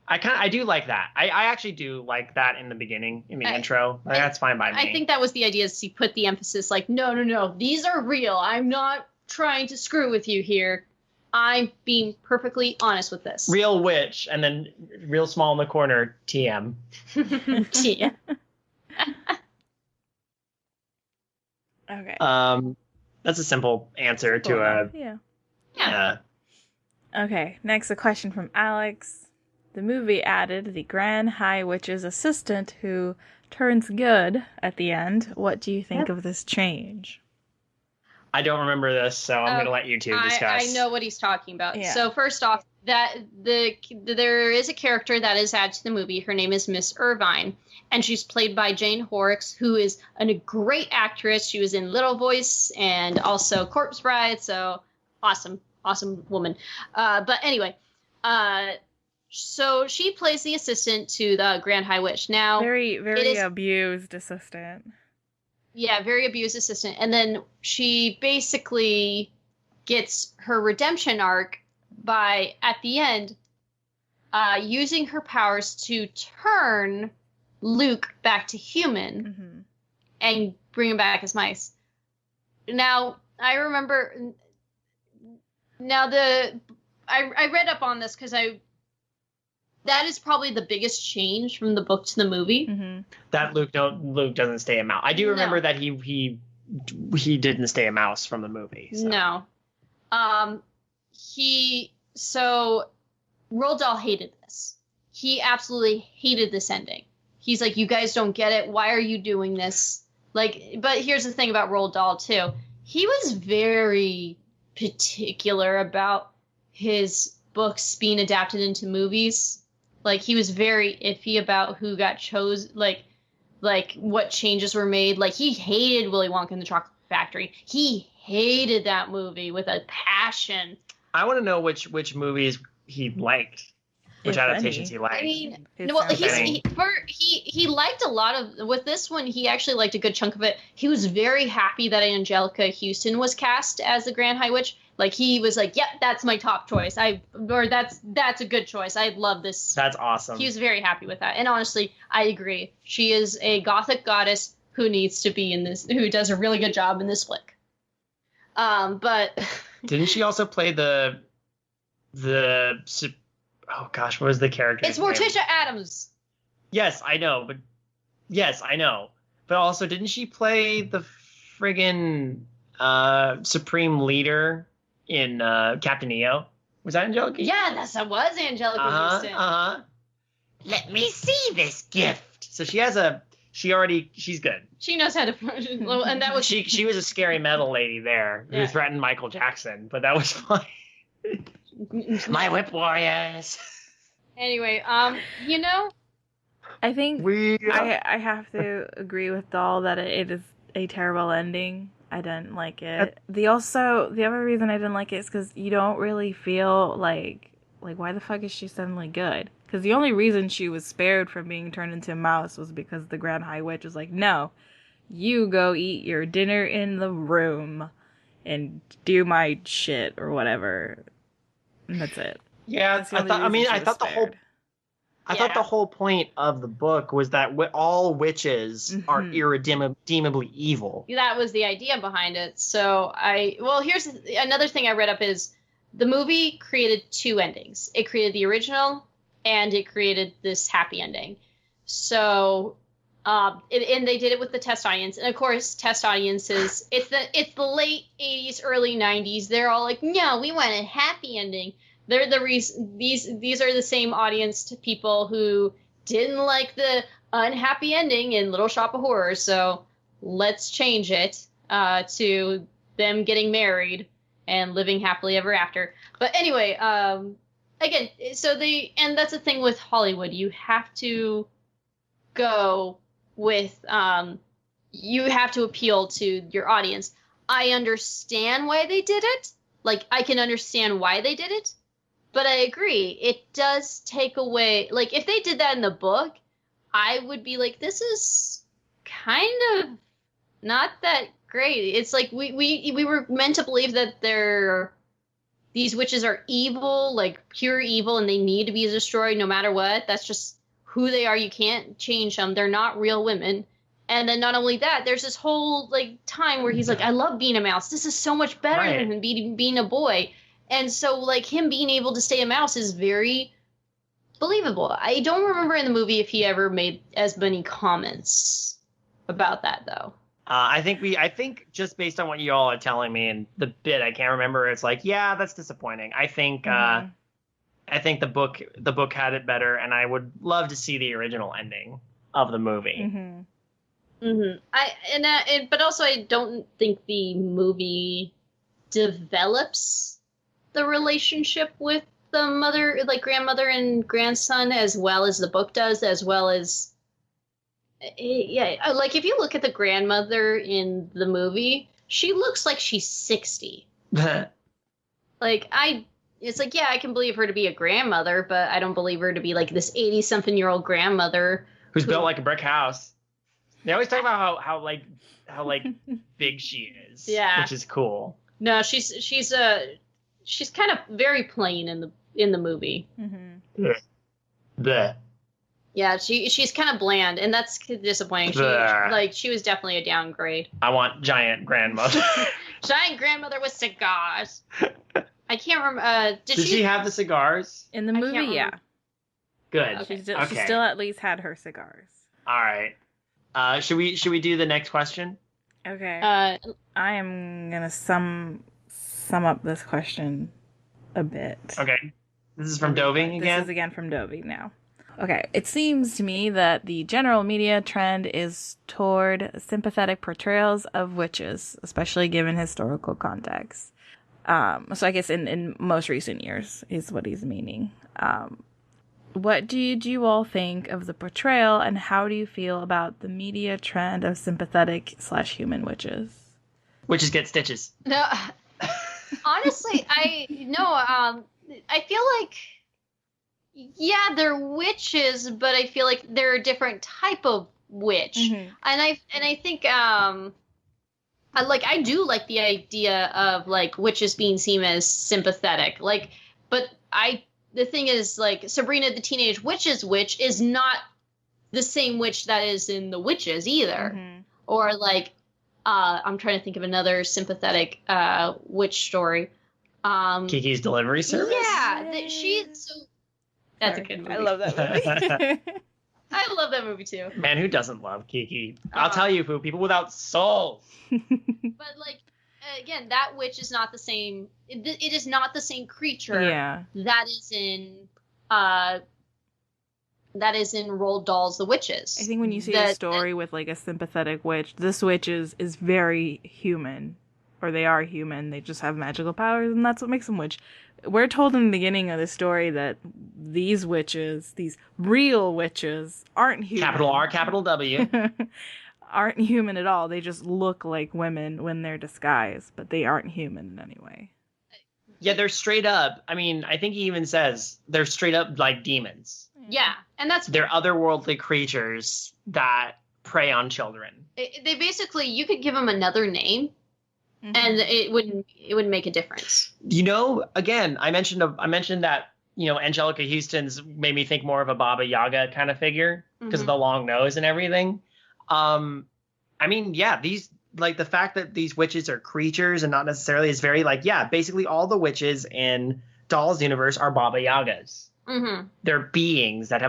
I do like that. I actually do like that in the beginning, in the intro. That's fine by me. I think that was the idea, is to put the emphasis like, no, these are real. I'm not trying to screw with you here. I'm being perfectly honest with this. Real witch, and then real small in the corner, TM. TM. Okay. That's a simple answer to a... Yeah. Okay, next a question from Alex. The movie added the Grand High Witch's assistant who turns good at the end. What do you think of this change? I don't remember this, so I'm going to let you two discuss. I know what he's talking about. Yeah. So first off, there is a character that is added to the movie. Her name is Miss Irvine, and she's played by Jane Horrocks, who is a great actress. She was in Little Voice and also Corpse Bride, so awesome woman. But anyway, so she plays the assistant to the Grand High Witch. Now, very abused assistant. Yeah, very abused assistant. And then she basically gets her redemption arc by, at the end, using her powers to turn Luke back to human and bring him back as mice. Now, I remember... Now, I read up on this because that is probably the biggest change from the book to the movie. Mm-hmm. That Luke doesn't stay a mouse. I do remember that he didn't stay a mouse from the movie. So. No. So Roald Dahl hated this. He absolutely hated this ending. He's like, you guys don't get it. Why are you doing this? Like, but here's the thing about Roald Dahl too. He was very particular about his books being adapted into movies. Like, he was very iffy about who got chosen, like what changes were made. Like, he hated Willy Wonka and the Chocolate Factory. He hated that movie with a passion. I want to know which movies he liked. Which adaptations he liked. I mean, he liked a lot of... With this one, he actually liked a good chunk of it. He was very happy that Angelica Houston was cast as the Grand High Witch. Like, he was like, yep, that's my top choice. That's a good choice. I love this. That's awesome. He was very happy with that. And honestly, I agree. She is a gothic goddess who needs to be in this... Who does a really good job in this flick. But... Didn't she also play the oh gosh, what was the character? It's Morticia Addams. Yes, I know. But also, didn't she play the friggin' Supreme Leader in Captain EO? Was that Angelica? Yeah, that was Angelica Houston. Let me see this gift. So she's good. She knows how to, and that was she was a scary metal lady there who threatened Michael Jackson, but that was fine. My whip warriors. Anyway, I think I have to agree with Dahl that it is a terrible ending. I didn't like it. The other reason I didn't like it is because you don't really feel like why the fuck is she suddenly good? Because the only reason she was spared from being turned into a mouse was because the Grand High Witch was like, no, You go eat your dinner in the room and do my shit or whatever. And that's it. Yeah, That's the only reason she was spared. I thought the whole point of the book was that all witches are irredeemably evil. That was the idea behind it. So here's another thing I read up is the movie created two endings. It created the original and it created this happy ending. So, and they did it with the test audience. And of course, test audiences, it's the late 80s, early 90s. They're all like, no, we want a happy ending. They're the reason these are the same audience to people who didn't like the unhappy ending in Little Shop of Horrors. So let's change it to them getting married and living happily ever after. But anyway, again, and that's the thing with Hollywood. You have to go with you have to appeal to your audience. I understand why they did it. Like, I can understand why they did it. But I agree, it does take away, like, if they did that in the book, I would be like, this is kind of not that great. It's like we were meant to believe that these witches are evil, like pure evil, and they need to be destroyed no matter what. That's just who they are. You can't change them. They're not real women. And then not only that, there's this whole like time where he's like, I love being a mouse. This is so much better than being a boy. And so, like, him being able to stay a mouse is very believable. I don't remember in the movie if he ever made as many comments about that, though. I think just based on what you all are telling me and the bit, I can't remember. It's like, yeah, that's disappointing. I think the book had it better, and I would love to see the original ending of the movie. But also I don't think the movie develops the relationship with the mother, like grandmother and grandson, as well as the book does, as well as, like if you look at the grandmother in the movie, she looks like she's 60. It's like, yeah, I can believe her to be a grandmother, but I don't believe her to be like this 80-something-year-old grandmother who's built like a brick house. They always talk about how big she is, which is cool. No, she's kind of very plain in the movie. Bleh. Yeah, she's kind of bland, and that's disappointing. She was definitely a downgrade. I want giant grandmother. Giant grandmother with cigars. I can't remember. Did she have the cigars in the movie? Yeah. Good. Okay. She still at least had her cigars. All right. Should we do the next question? Okay. I am gonna sum up this question a bit. Okay. This is from Dovey again? This is again from Dovey now. Okay. It seems to me that the general media trend is toward sympathetic portrayals of witches, especially given historical context. So I guess in most recent years is what he's meaning. What did you all think of the portrayal, and how do you feel about the media trend of sympathetic/human witches? Witches get stitches. No. Honestly, I feel like, yeah, they're witches, but I feel like they're a different type of witch. And I think I do like the idea of like witches being seen as sympathetic. Like, but the thing is, like, Sabrina the Teenage Witch's witch is not the same witch that is in The Witches either. Or like I'm trying to think of another sympathetic witch story. Kiki's Delivery Service? Yeah, that's a good movie. I love that movie. I love that movie too. Man, who doesn't love Kiki? I'll tell you who, people without souls. But like, again, that witch is not the same. It is not the same creature. Yeah. That is in Roald Dahl's The Witches. I think when you see a story with like a sympathetic witch, this witch is very human, or they are human. They just have magical powers, and that's what makes them witch. We're told in the beginning of the story that these witches, these real witches, aren't human. Capital R, capital W. Aren't human at all. They just look like women when they're disguised, but they aren't human in any way. Yeah, they're straight up. I mean, I think he even says they're straight up like demons. Yeah, and they're otherworldly creatures that prey on children. They basically, you could give them another name, and it wouldn't make a difference. Again, I mentioned that Angelica Houston's made me think more of a Baba Yaga kind of figure because of the long nose and everything. These, like, the fact that these witches are creatures and not necessarily is very, like, basically all the witches in Doll's universe are Baba Yagas. They're beings that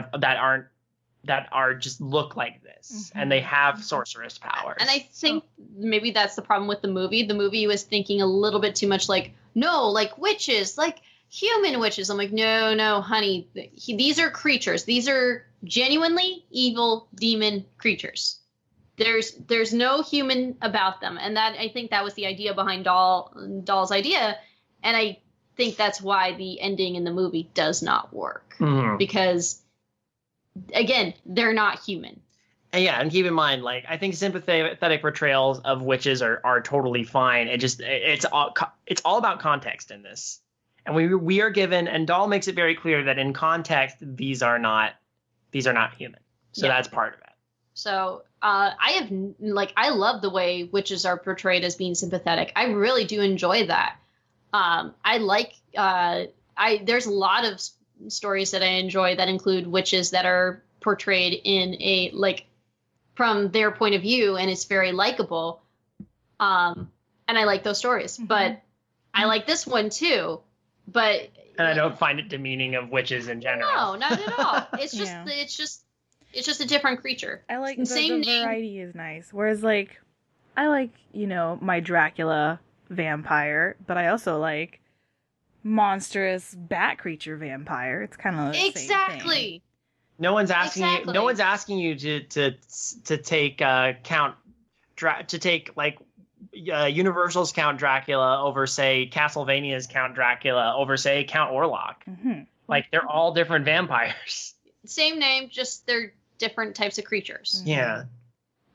are just look like this, and they have sorceress powers. And I think maybe that's the problem with the movie. The movie was thinking a little bit too much like, no, like witches, like human witches. I'm like, no, honey, these are creatures. These are genuinely evil demon creatures. There's no human about them, and I think that was the idea behind Doll's idea, and I think that's why the ending in the movie does not work because, again, they're not human. And keep in mind, like, I think sympathetic portrayals of witches are totally fine. It's all about context in this, and we are given, and Doll makes it very clear that in context these are not human. So that's part of it. So I love the way witches are portrayed as being sympathetic. I really do enjoy that. There's a lot of stories that I enjoy that include witches that are portrayed in from their point of view, and it's very likable. And I like those stories, but I like this one too. And I don't find it demeaning of witches in general. No, not at all. It's just a different creature. I like the variety is nice. Whereas, like, I like, my Dracula vampire, but I also like monstrous bat creature vampire. It's kind of the same thing. No one's asking you. No one's asking you to take Universal's Count Dracula over, say, Castlevania's Count Dracula over, say, Count Orlok. Like, they're all different vampires. Same name, just they're different types of creatures. Yeah.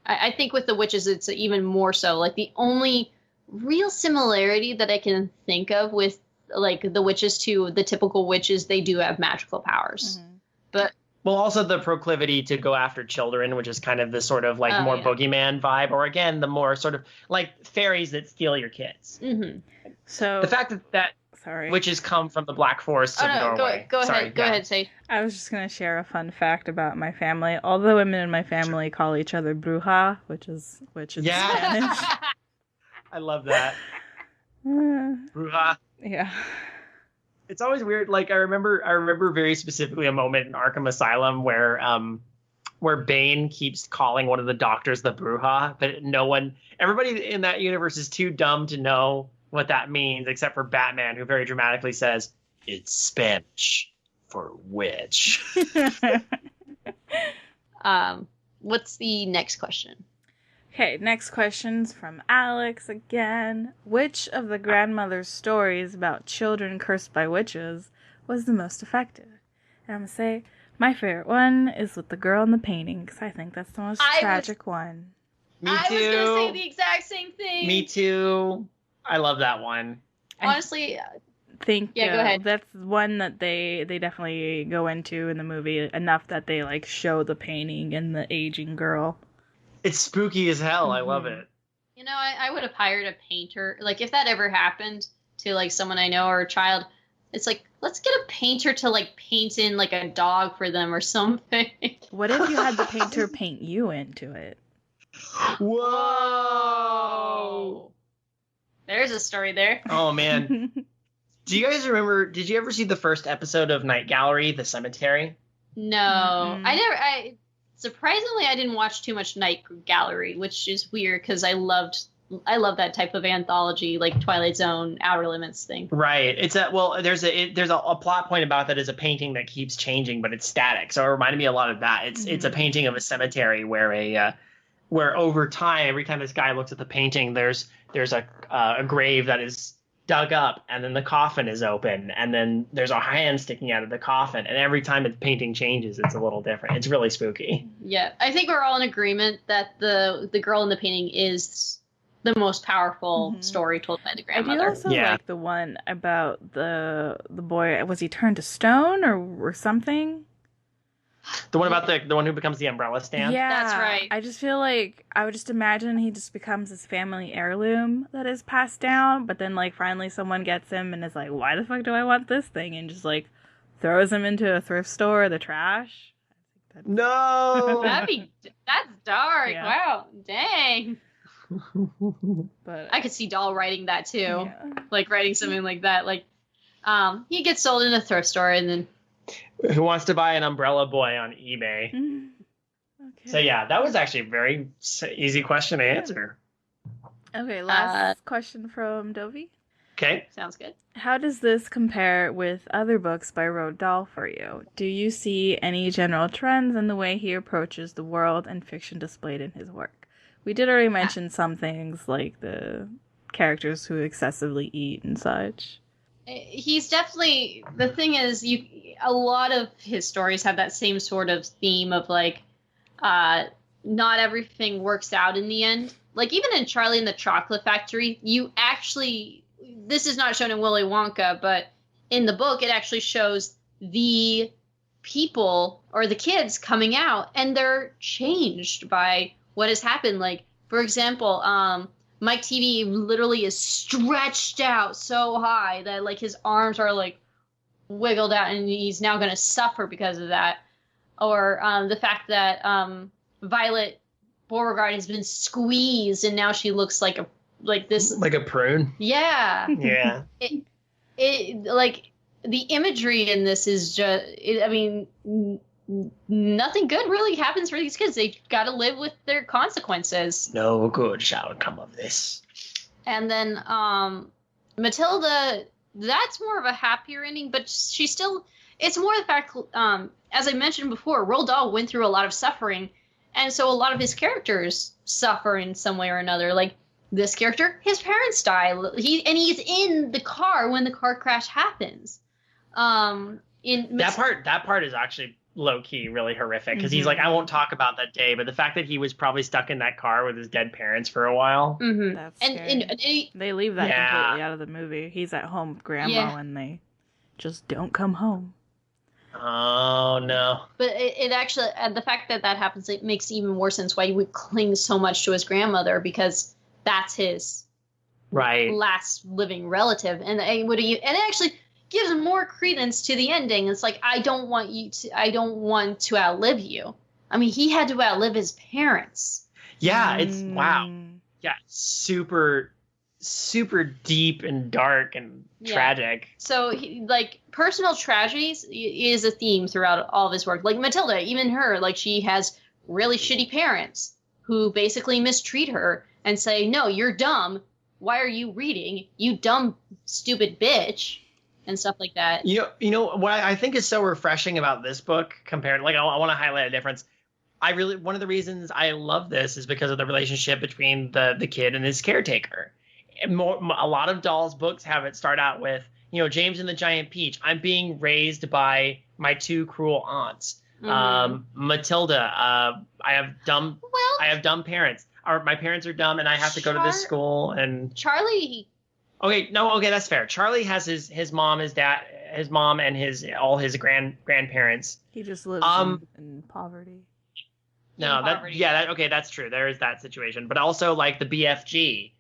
I think with the witches, it's even more so. Like, the only real similarity that I can think of with, like, the witches to the typical witches, they do have magical powers. But also the proclivity to go after children, which is kind of the sort of, like, more boogeyman vibe, or again, the more sort of like fairies that steal your kids. So the fact that witches come from the Black Forests of Norway. Go ahead, Sage. I was just going to share a fun fact about my family. All the women in my family call each other bruja, which is Spanish. I love that. Bruja. Yeah. It's always weird. Like, I remember very specifically a moment in Arkham Asylum where Bane keeps calling one of the doctors the Bruja, but everybody in that universe is too dumb to know what that means, except for Batman, who very dramatically says, "It's Spanish for witch." What's the next question? Okay, next question's from Alex again. Which of the grandmother's stories about children cursed by witches was the most effective? And I'm going to say my favorite one is with the girl in the painting, because I think that's the most tragic one. Me too. I was going to say the exact same thing. Me too. I love that one. Honestly, go ahead. That's one that they definitely go into in the movie enough that they, like, show the painting and the aging girl. It's spooky as hell. I love it. I would have hired a painter. Like, if that ever happened to, like, someone I know or a child, it's like, let's get a painter to, like, paint in, like, a dog for them or something. What if you had the painter paint you into it? Whoa! There's a story there. Oh, man. Do you guys remember, did you ever see the first episode of Night Gallery, The Cemetery? No. Surprisingly, I didn't watch too much Night Gallery, which is weird because I love that type of anthology, like Twilight Zone, Outer Limits thing. Right. There's a plot point about that is a painting that keeps changing, but it's static. So it reminded me a lot of that. It's a painting of a cemetery where over time, every time this guy looks at the painting, there's a grave that is dug up, and then the coffin is open, and then there's a hand sticking out of the coffin, and every time the painting changes, it's a little different. It's really spooky. Yeah, I think we're all in agreement that the girl in the painting is the most powerful story told by the grandmother. I do also like the one about the boy. Was he turned to stone or something? The one about the one who becomes the umbrella stand? Yeah, That's right. I just feel like I would just imagine he just becomes this family heirloom that is passed down, but then like finally someone gets him and is like, why the fuck do I want this thing? And just like throws him into a thrift store or the trash. No! That's dark. Yeah. Wow. Dang. But I could see Doll writing that too. yeah. Like writing something like that. Like, he gets sold in a thrift store and then Who wants to buy an umbrella boy on eBay? Okay. So yeah, that was actually a very easy question to answer. Okay, last question from Dovey. Okay. sounds good. How does this compare with other books by Roald Dahl for you? Do you see any general trends in the way he approaches the world and fiction displayed in his work? We did already mention some things like the characters who excessively eat and such. He's definitely, the thing is, a lot of his stories have that same sort of theme of like, not everything works out in the end. Like even in Charlie and the Chocolate Factory, this is not shown in Willy Wonka, but in the book it actually shows the people or the kids coming out and they're changed by what has happened. Like, for example, Mike TV literally is stretched out so high that like his arms are like wiggled out and he's now going to suffer because of that. Or the fact that Violet Beauregard has been squeezed and now she looks like a prune. Yeah. Yeah. It like the imagery in this is just, nothing good really happens for these kids. They got to live with their consequences. No good shall come of this. And then Matilda, that's more of a happier ending, but she's still, it's more the fact, as I mentioned before, Roald Dahl went through a lot of suffering, and so a lot of his characters suffer in some way or another. Like this character, his parents die. He's in the car when the car crash happens. That part is actually low key really horrific because he's like, I won't talk about that day, but the fact that he was probably stuck in that car with his dead parents for a while. Mm-hmm. That's scary. And they leave that completely out of the movie. He's at home with grandma and they just don't come home. Oh no. But it actually, the fact that happens, it makes even more sense why he would cling so much to his grandmother, because that's his last living relative, and it actually gives more credence to the ending. It's like, I don't want to outlive you. I mean, he had to outlive his parents. Yeah, it's wow. Yeah, super deep and dark and tragic. So, personal tragedies is a theme throughout all of his work. Like Matilda, even her, like she has really shitty parents who basically mistreat her and say, "No, you're dumb. Why are you reading? You dumb, stupid bitch." And stuff like that. You know what I think is so refreshing about this book compared, like, I want to highlight a difference. One of the reasons I love this is because of the relationship between the kid and his caretaker. A lot of Dahl's books have it start out with, James and the Giant Peach. I'm being raised by my two cruel aunts. Matilda, I have dumb parents. My parents are dumb, and I have to go to this school. And Charlie. Okay, that's fair. Charlie has his mom, his dad, his mom, and all his grandparents. He just lives in poverty. No, that's true. There is that situation, but also like the BFG.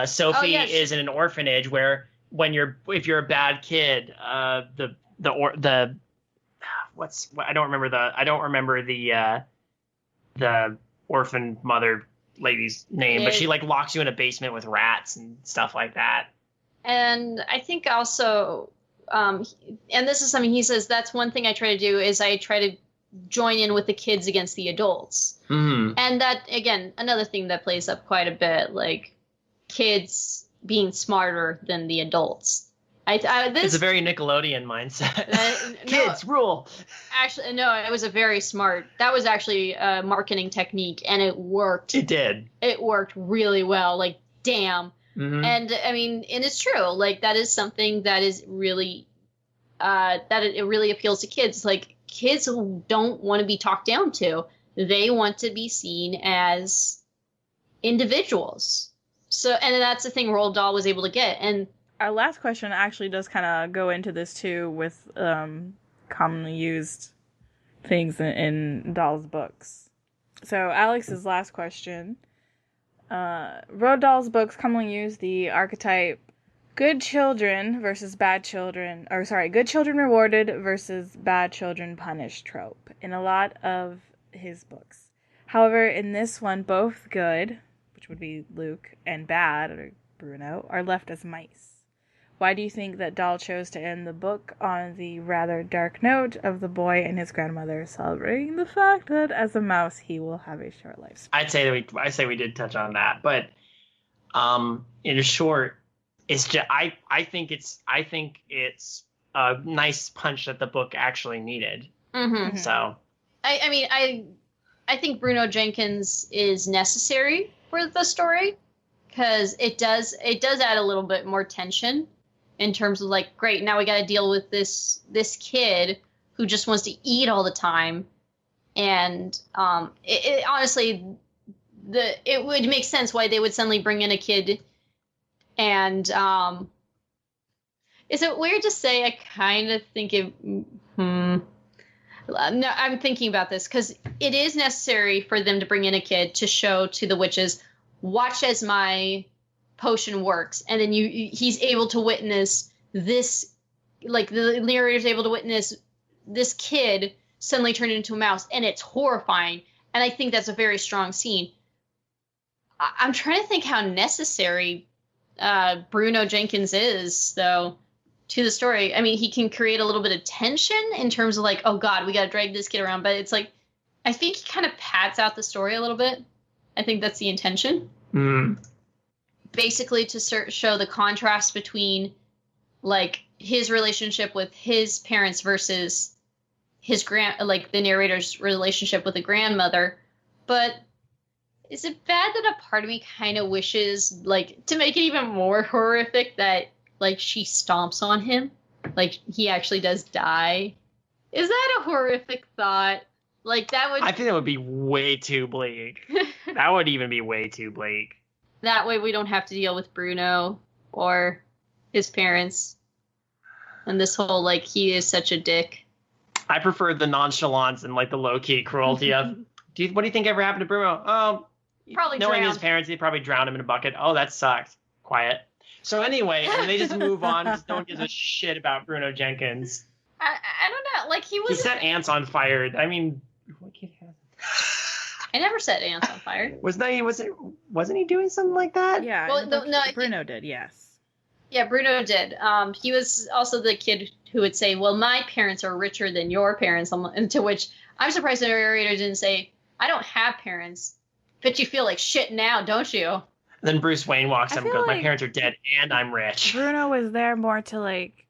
Sophie is in an orphanage where if you're a bad kid, I don't remember the orphan mother lady's name, but she like locks you in a basement with rats and stuff like that. And I think also, and this is something he says, that's one thing I try to do is I try to join in with the kids against the adults. Mm-hmm. And that, again, another thing that plays up quite a bit, like kids being smarter than the adults. It's a very Nickelodeon mindset. Kids rule. Actually, no, it was that was actually a marketing technique, and it worked. It did. It worked really well. Like, damn. Mm-hmm. And I mean, and it's true. Like, that is something that is really, that it really appeals to kids. Like, kids don't want to be talked down to. They want to be seen as individuals. So, and that's the thing Roald Dahl was able to get. And our last question actually does kind of go into this too, with commonly used things in Dahl's books. So Alex's last question. Roald Dahl's books commonly use the archetype good children versus bad children, good children rewarded versus bad children punished trope in a lot of his books. However, in this one, both good, which would be Luke, and bad, or Bruno, are left as mice. Why do you think that Dahl chose to end the book on the rather dark note of the boy and his grandmother celebrating the fact that as a mouse he will have a short life? I say we did touch on that, but in short, it's just I think it's a nice punch that the book actually needed. Mm-hmm. So I think Bruno Jenkins is necessary for the story because it does add a little bit more tension in terms of like, great, now we got to deal with this kid who just wants to eat all the time, and it honestly, it would make sense why they would suddenly bring in a kid. And is it weird to say? I kind of think it. No, I'm thinking about this because it is necessary for them to bring in a kid to show to the witches, watch as my potion works, and then he's able to witness this, like the narrator's able to witness this kid suddenly turn into a mouse, and it's horrifying. And I think that's a very strong scene. I'm trying to think how necessary Bruno Jenkins is, though, to the story. I mean, he can create a little bit of tension in terms of like, oh God, we got to drag this kid around. But it's like, I think he kind of pads out the story a little bit. I think that's the intention. Basically to show the contrast between like his relationship with his parents versus his the narrator's relationship with the grandmother. But is it bad that a part of me kind of wishes, like, to make it even more horrific, that like she stomps on him, like he actually does die? Is that a horrific thought? Like that would. I think that would be way too bleak. That would even be way too bleak. That way we don't have to deal with Bruno or his parents and this whole, like, he is such a dick. I prefer the nonchalance and, like, the low-key cruelty of, what do you think ever happened to Bruno? Oh, probably knowing drowned. His parents, they probably drowned him in a bucket. Oh, that sucked. Quiet. So anyway, and they just move on because no one gives a shit about Bruno Jenkins. I don't know. Like, he set ants on fire. I mean, what kid has I never set ants on fire. Wasn't he doing something like that? Yeah. Well, Bruno did, yes. Yeah, Bruno did. He was also the kid who would say, well, my parents are richer than your parents. And to which I'm surprised the narrator didn't say, I don't have parents, but you feel like shit now, don't you? Then Bruce Wayne walks up and goes, my parents are dead and I'm rich. Bruno was there more to like,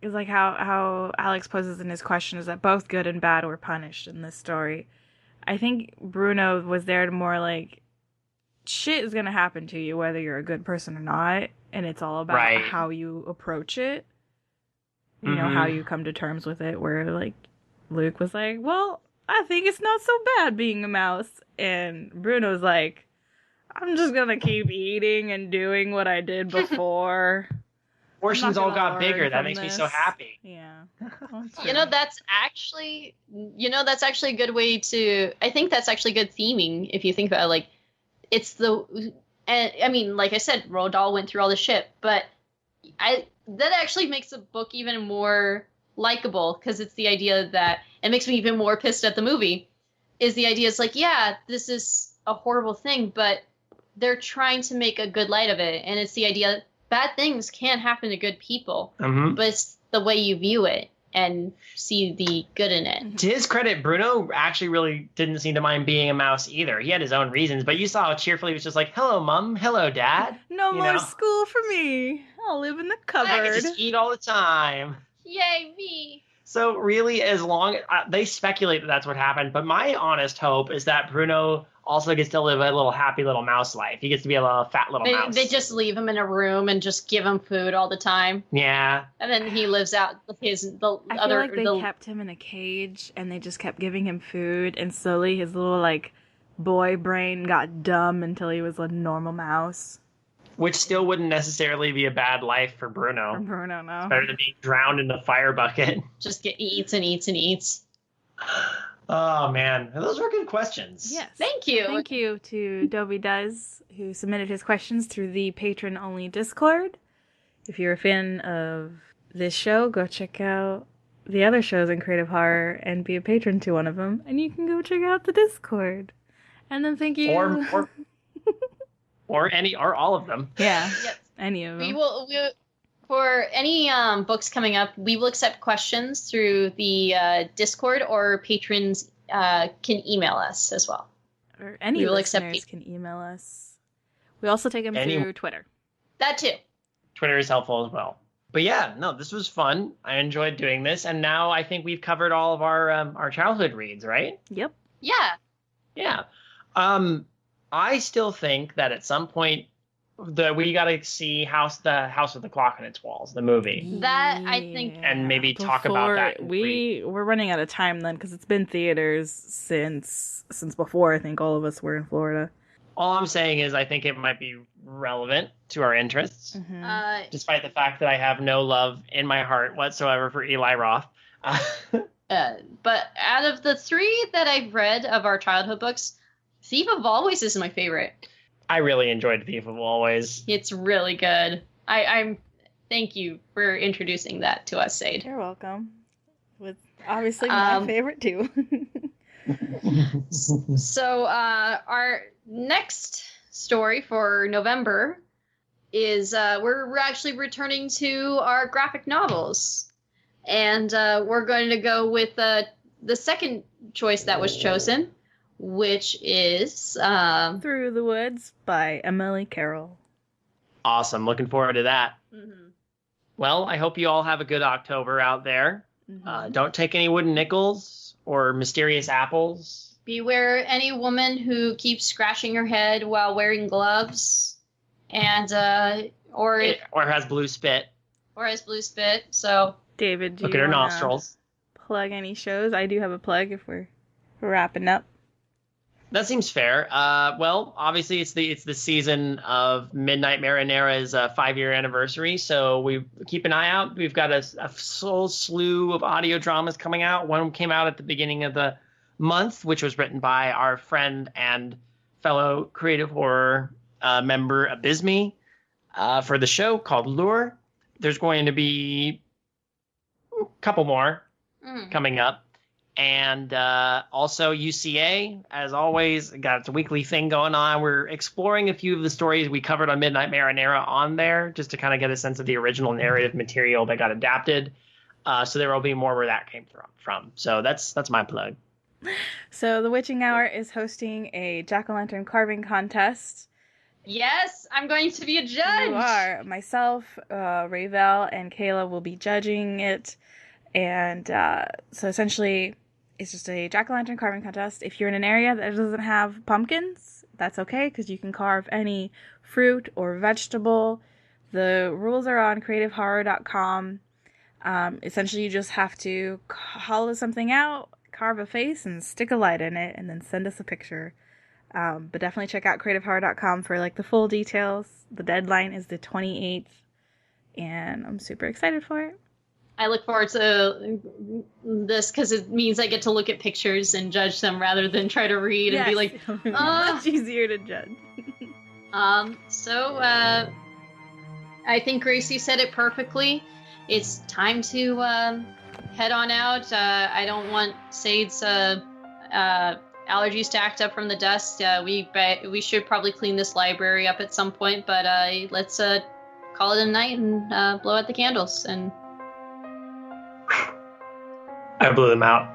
is like how Alex poses in his question, is that both good and bad were punished in this story. I think Bruno was there to more like, shit is going to happen to you whether you're a good person or not, and it's all about how you approach it. You know, how you come to terms with it, where like Luke was like, well, I think it's not so bad being a mouse, and Bruno's like, I'm just going to keep eating and doing what I did before. Portions all got bigger. That makes me so happy. Yeah. That's actually a good way to, I think that's actually good theming if you think about it. Like, it's I mean, like I said, Roald Dahl went through all the shit, but that actually makes the book even more likable, because it's the idea that, it makes me even more pissed at the movie, is the idea it's like, yeah, this is a horrible thing, but they're trying to make a good light of it, and it's the idea bad things can happen to good people, but it's the way you view it and see the good in it. To his credit, Bruno actually really didn't seem to mind being a mouse either. He had his own reasons, but you saw how cheerfully he was just like, hello, Mom. Hello, Dad. No more school for me. I'll live in the cupboard. I can just eat all the time. Yay, me. So really, as long they speculate that that's what happened, but my honest hope is that Bruno also gets to live a little happy little mouse life. He gets to be a little fat little mouse. They just leave him in a room and just give him food all the time. Yeah. And then he lives out I feel like they kept him in a cage and they just kept giving him food, and slowly his little like boy brain got dumb until he was a normal mouse. Which still wouldn't necessarily be a bad life for Bruno. For Bruno, no. It's better than being drowned in the fire bucket. Just eats and eats and eats. Oh man, those were good questions. Yes. Thank you. Thank you to Dobie Does, who submitted his questions through the patron-only Discord. If you're a fan of this show, go check out the other shows in Creative Horror and be a patron to one of them, and you can go check out the Discord. And then thank you. Or any or all of them. Yeah. Yep. Any of them. We will for any books coming up, we will accept questions through the Discord, or patrons can email us as well. Or any we will listeners accept can email us. We also take them through Twitter. That too. Twitter is helpful as well. But yeah, no, this was fun. I enjoyed doing this, and now I think we've covered all of our childhood reads, right? Yep. Yeah. Yeah. I still think that at some point we got to see the House with the Clock on its Walls, the movie. That, I think- And maybe talk about that. We're running out of time then, because it's been theaters since before I think all of us were in Florida. All I'm saying is I think it might be relevant to our interests, Mm-hmm. despite the fact that I have no love in my heart whatsoever for Eli Roth. But out of the 3 that I've read of our childhood books, Thief of Always is my favorite. I really enjoyed Thief of Always. It's really good. I'm thank you for introducing that to us, Sade. You're welcome. With obviously my favorite too. So our next story for November is we're actually returning to our graphic novels. And we're going to go with the second choice that was chosen, which is Through the Woods by Emily Carroll. Awesome. Looking forward to that. Mm-hmm. Well, I hope you all have a good October out there. Mm-hmm. Don't take any wooden nickels or mysterious apples. Beware any woman who keeps scratching her head while wearing gloves, and or has blue spit. has blue spit. So David, do Look you at her wanna nostrils. plug any shows? I do have a plug if we're wrapping up. That seems fair. Well, obviously it's the season of Midnight Marinera's 5-year anniversary, so we keep an eye out. We've got a whole slew of audio dramas coming out. One came out at the beginning of the month, which was written by our friend and fellow creative horror member Abysme for the show called Lure. There's going to be a couple more coming up. And also UCA, as always, got its weekly thing going on. We're exploring a few of the stories we covered on Midnight Marinera on there, just to kind of get a sense of the original narrative material that got adapted. So there will be more where that came from. So that's my plug. So the Witching Hour is hosting a jack-o'-lantern carving contest. yes, I'm going to be a judge. You are. Myself, Rayvel, and Kayla will be judging it. And so essentially, it's just a jack-o'-lantern carving contest. If you're in an area that doesn't have pumpkins, that's okay, because you can carve any fruit or vegetable. The rules are on creativehorror.com. Essentially, you just have to hollow something out, carve a face, and stick a light in it, and then send us a picture. But definitely check out creativehorror.com for like the full details. The deadline is the 28th, and I'm super excited for it. I look forward to this because it means I get to look at pictures and judge them rather than try to read and be like, much easier to judge. So I think Gracie said it perfectly. It's time to head on out. I don't want Sade's allergies to act up from the dust. We should probably clean this library up at some point, but let's call it a night and blow out the candles. And I blew them out.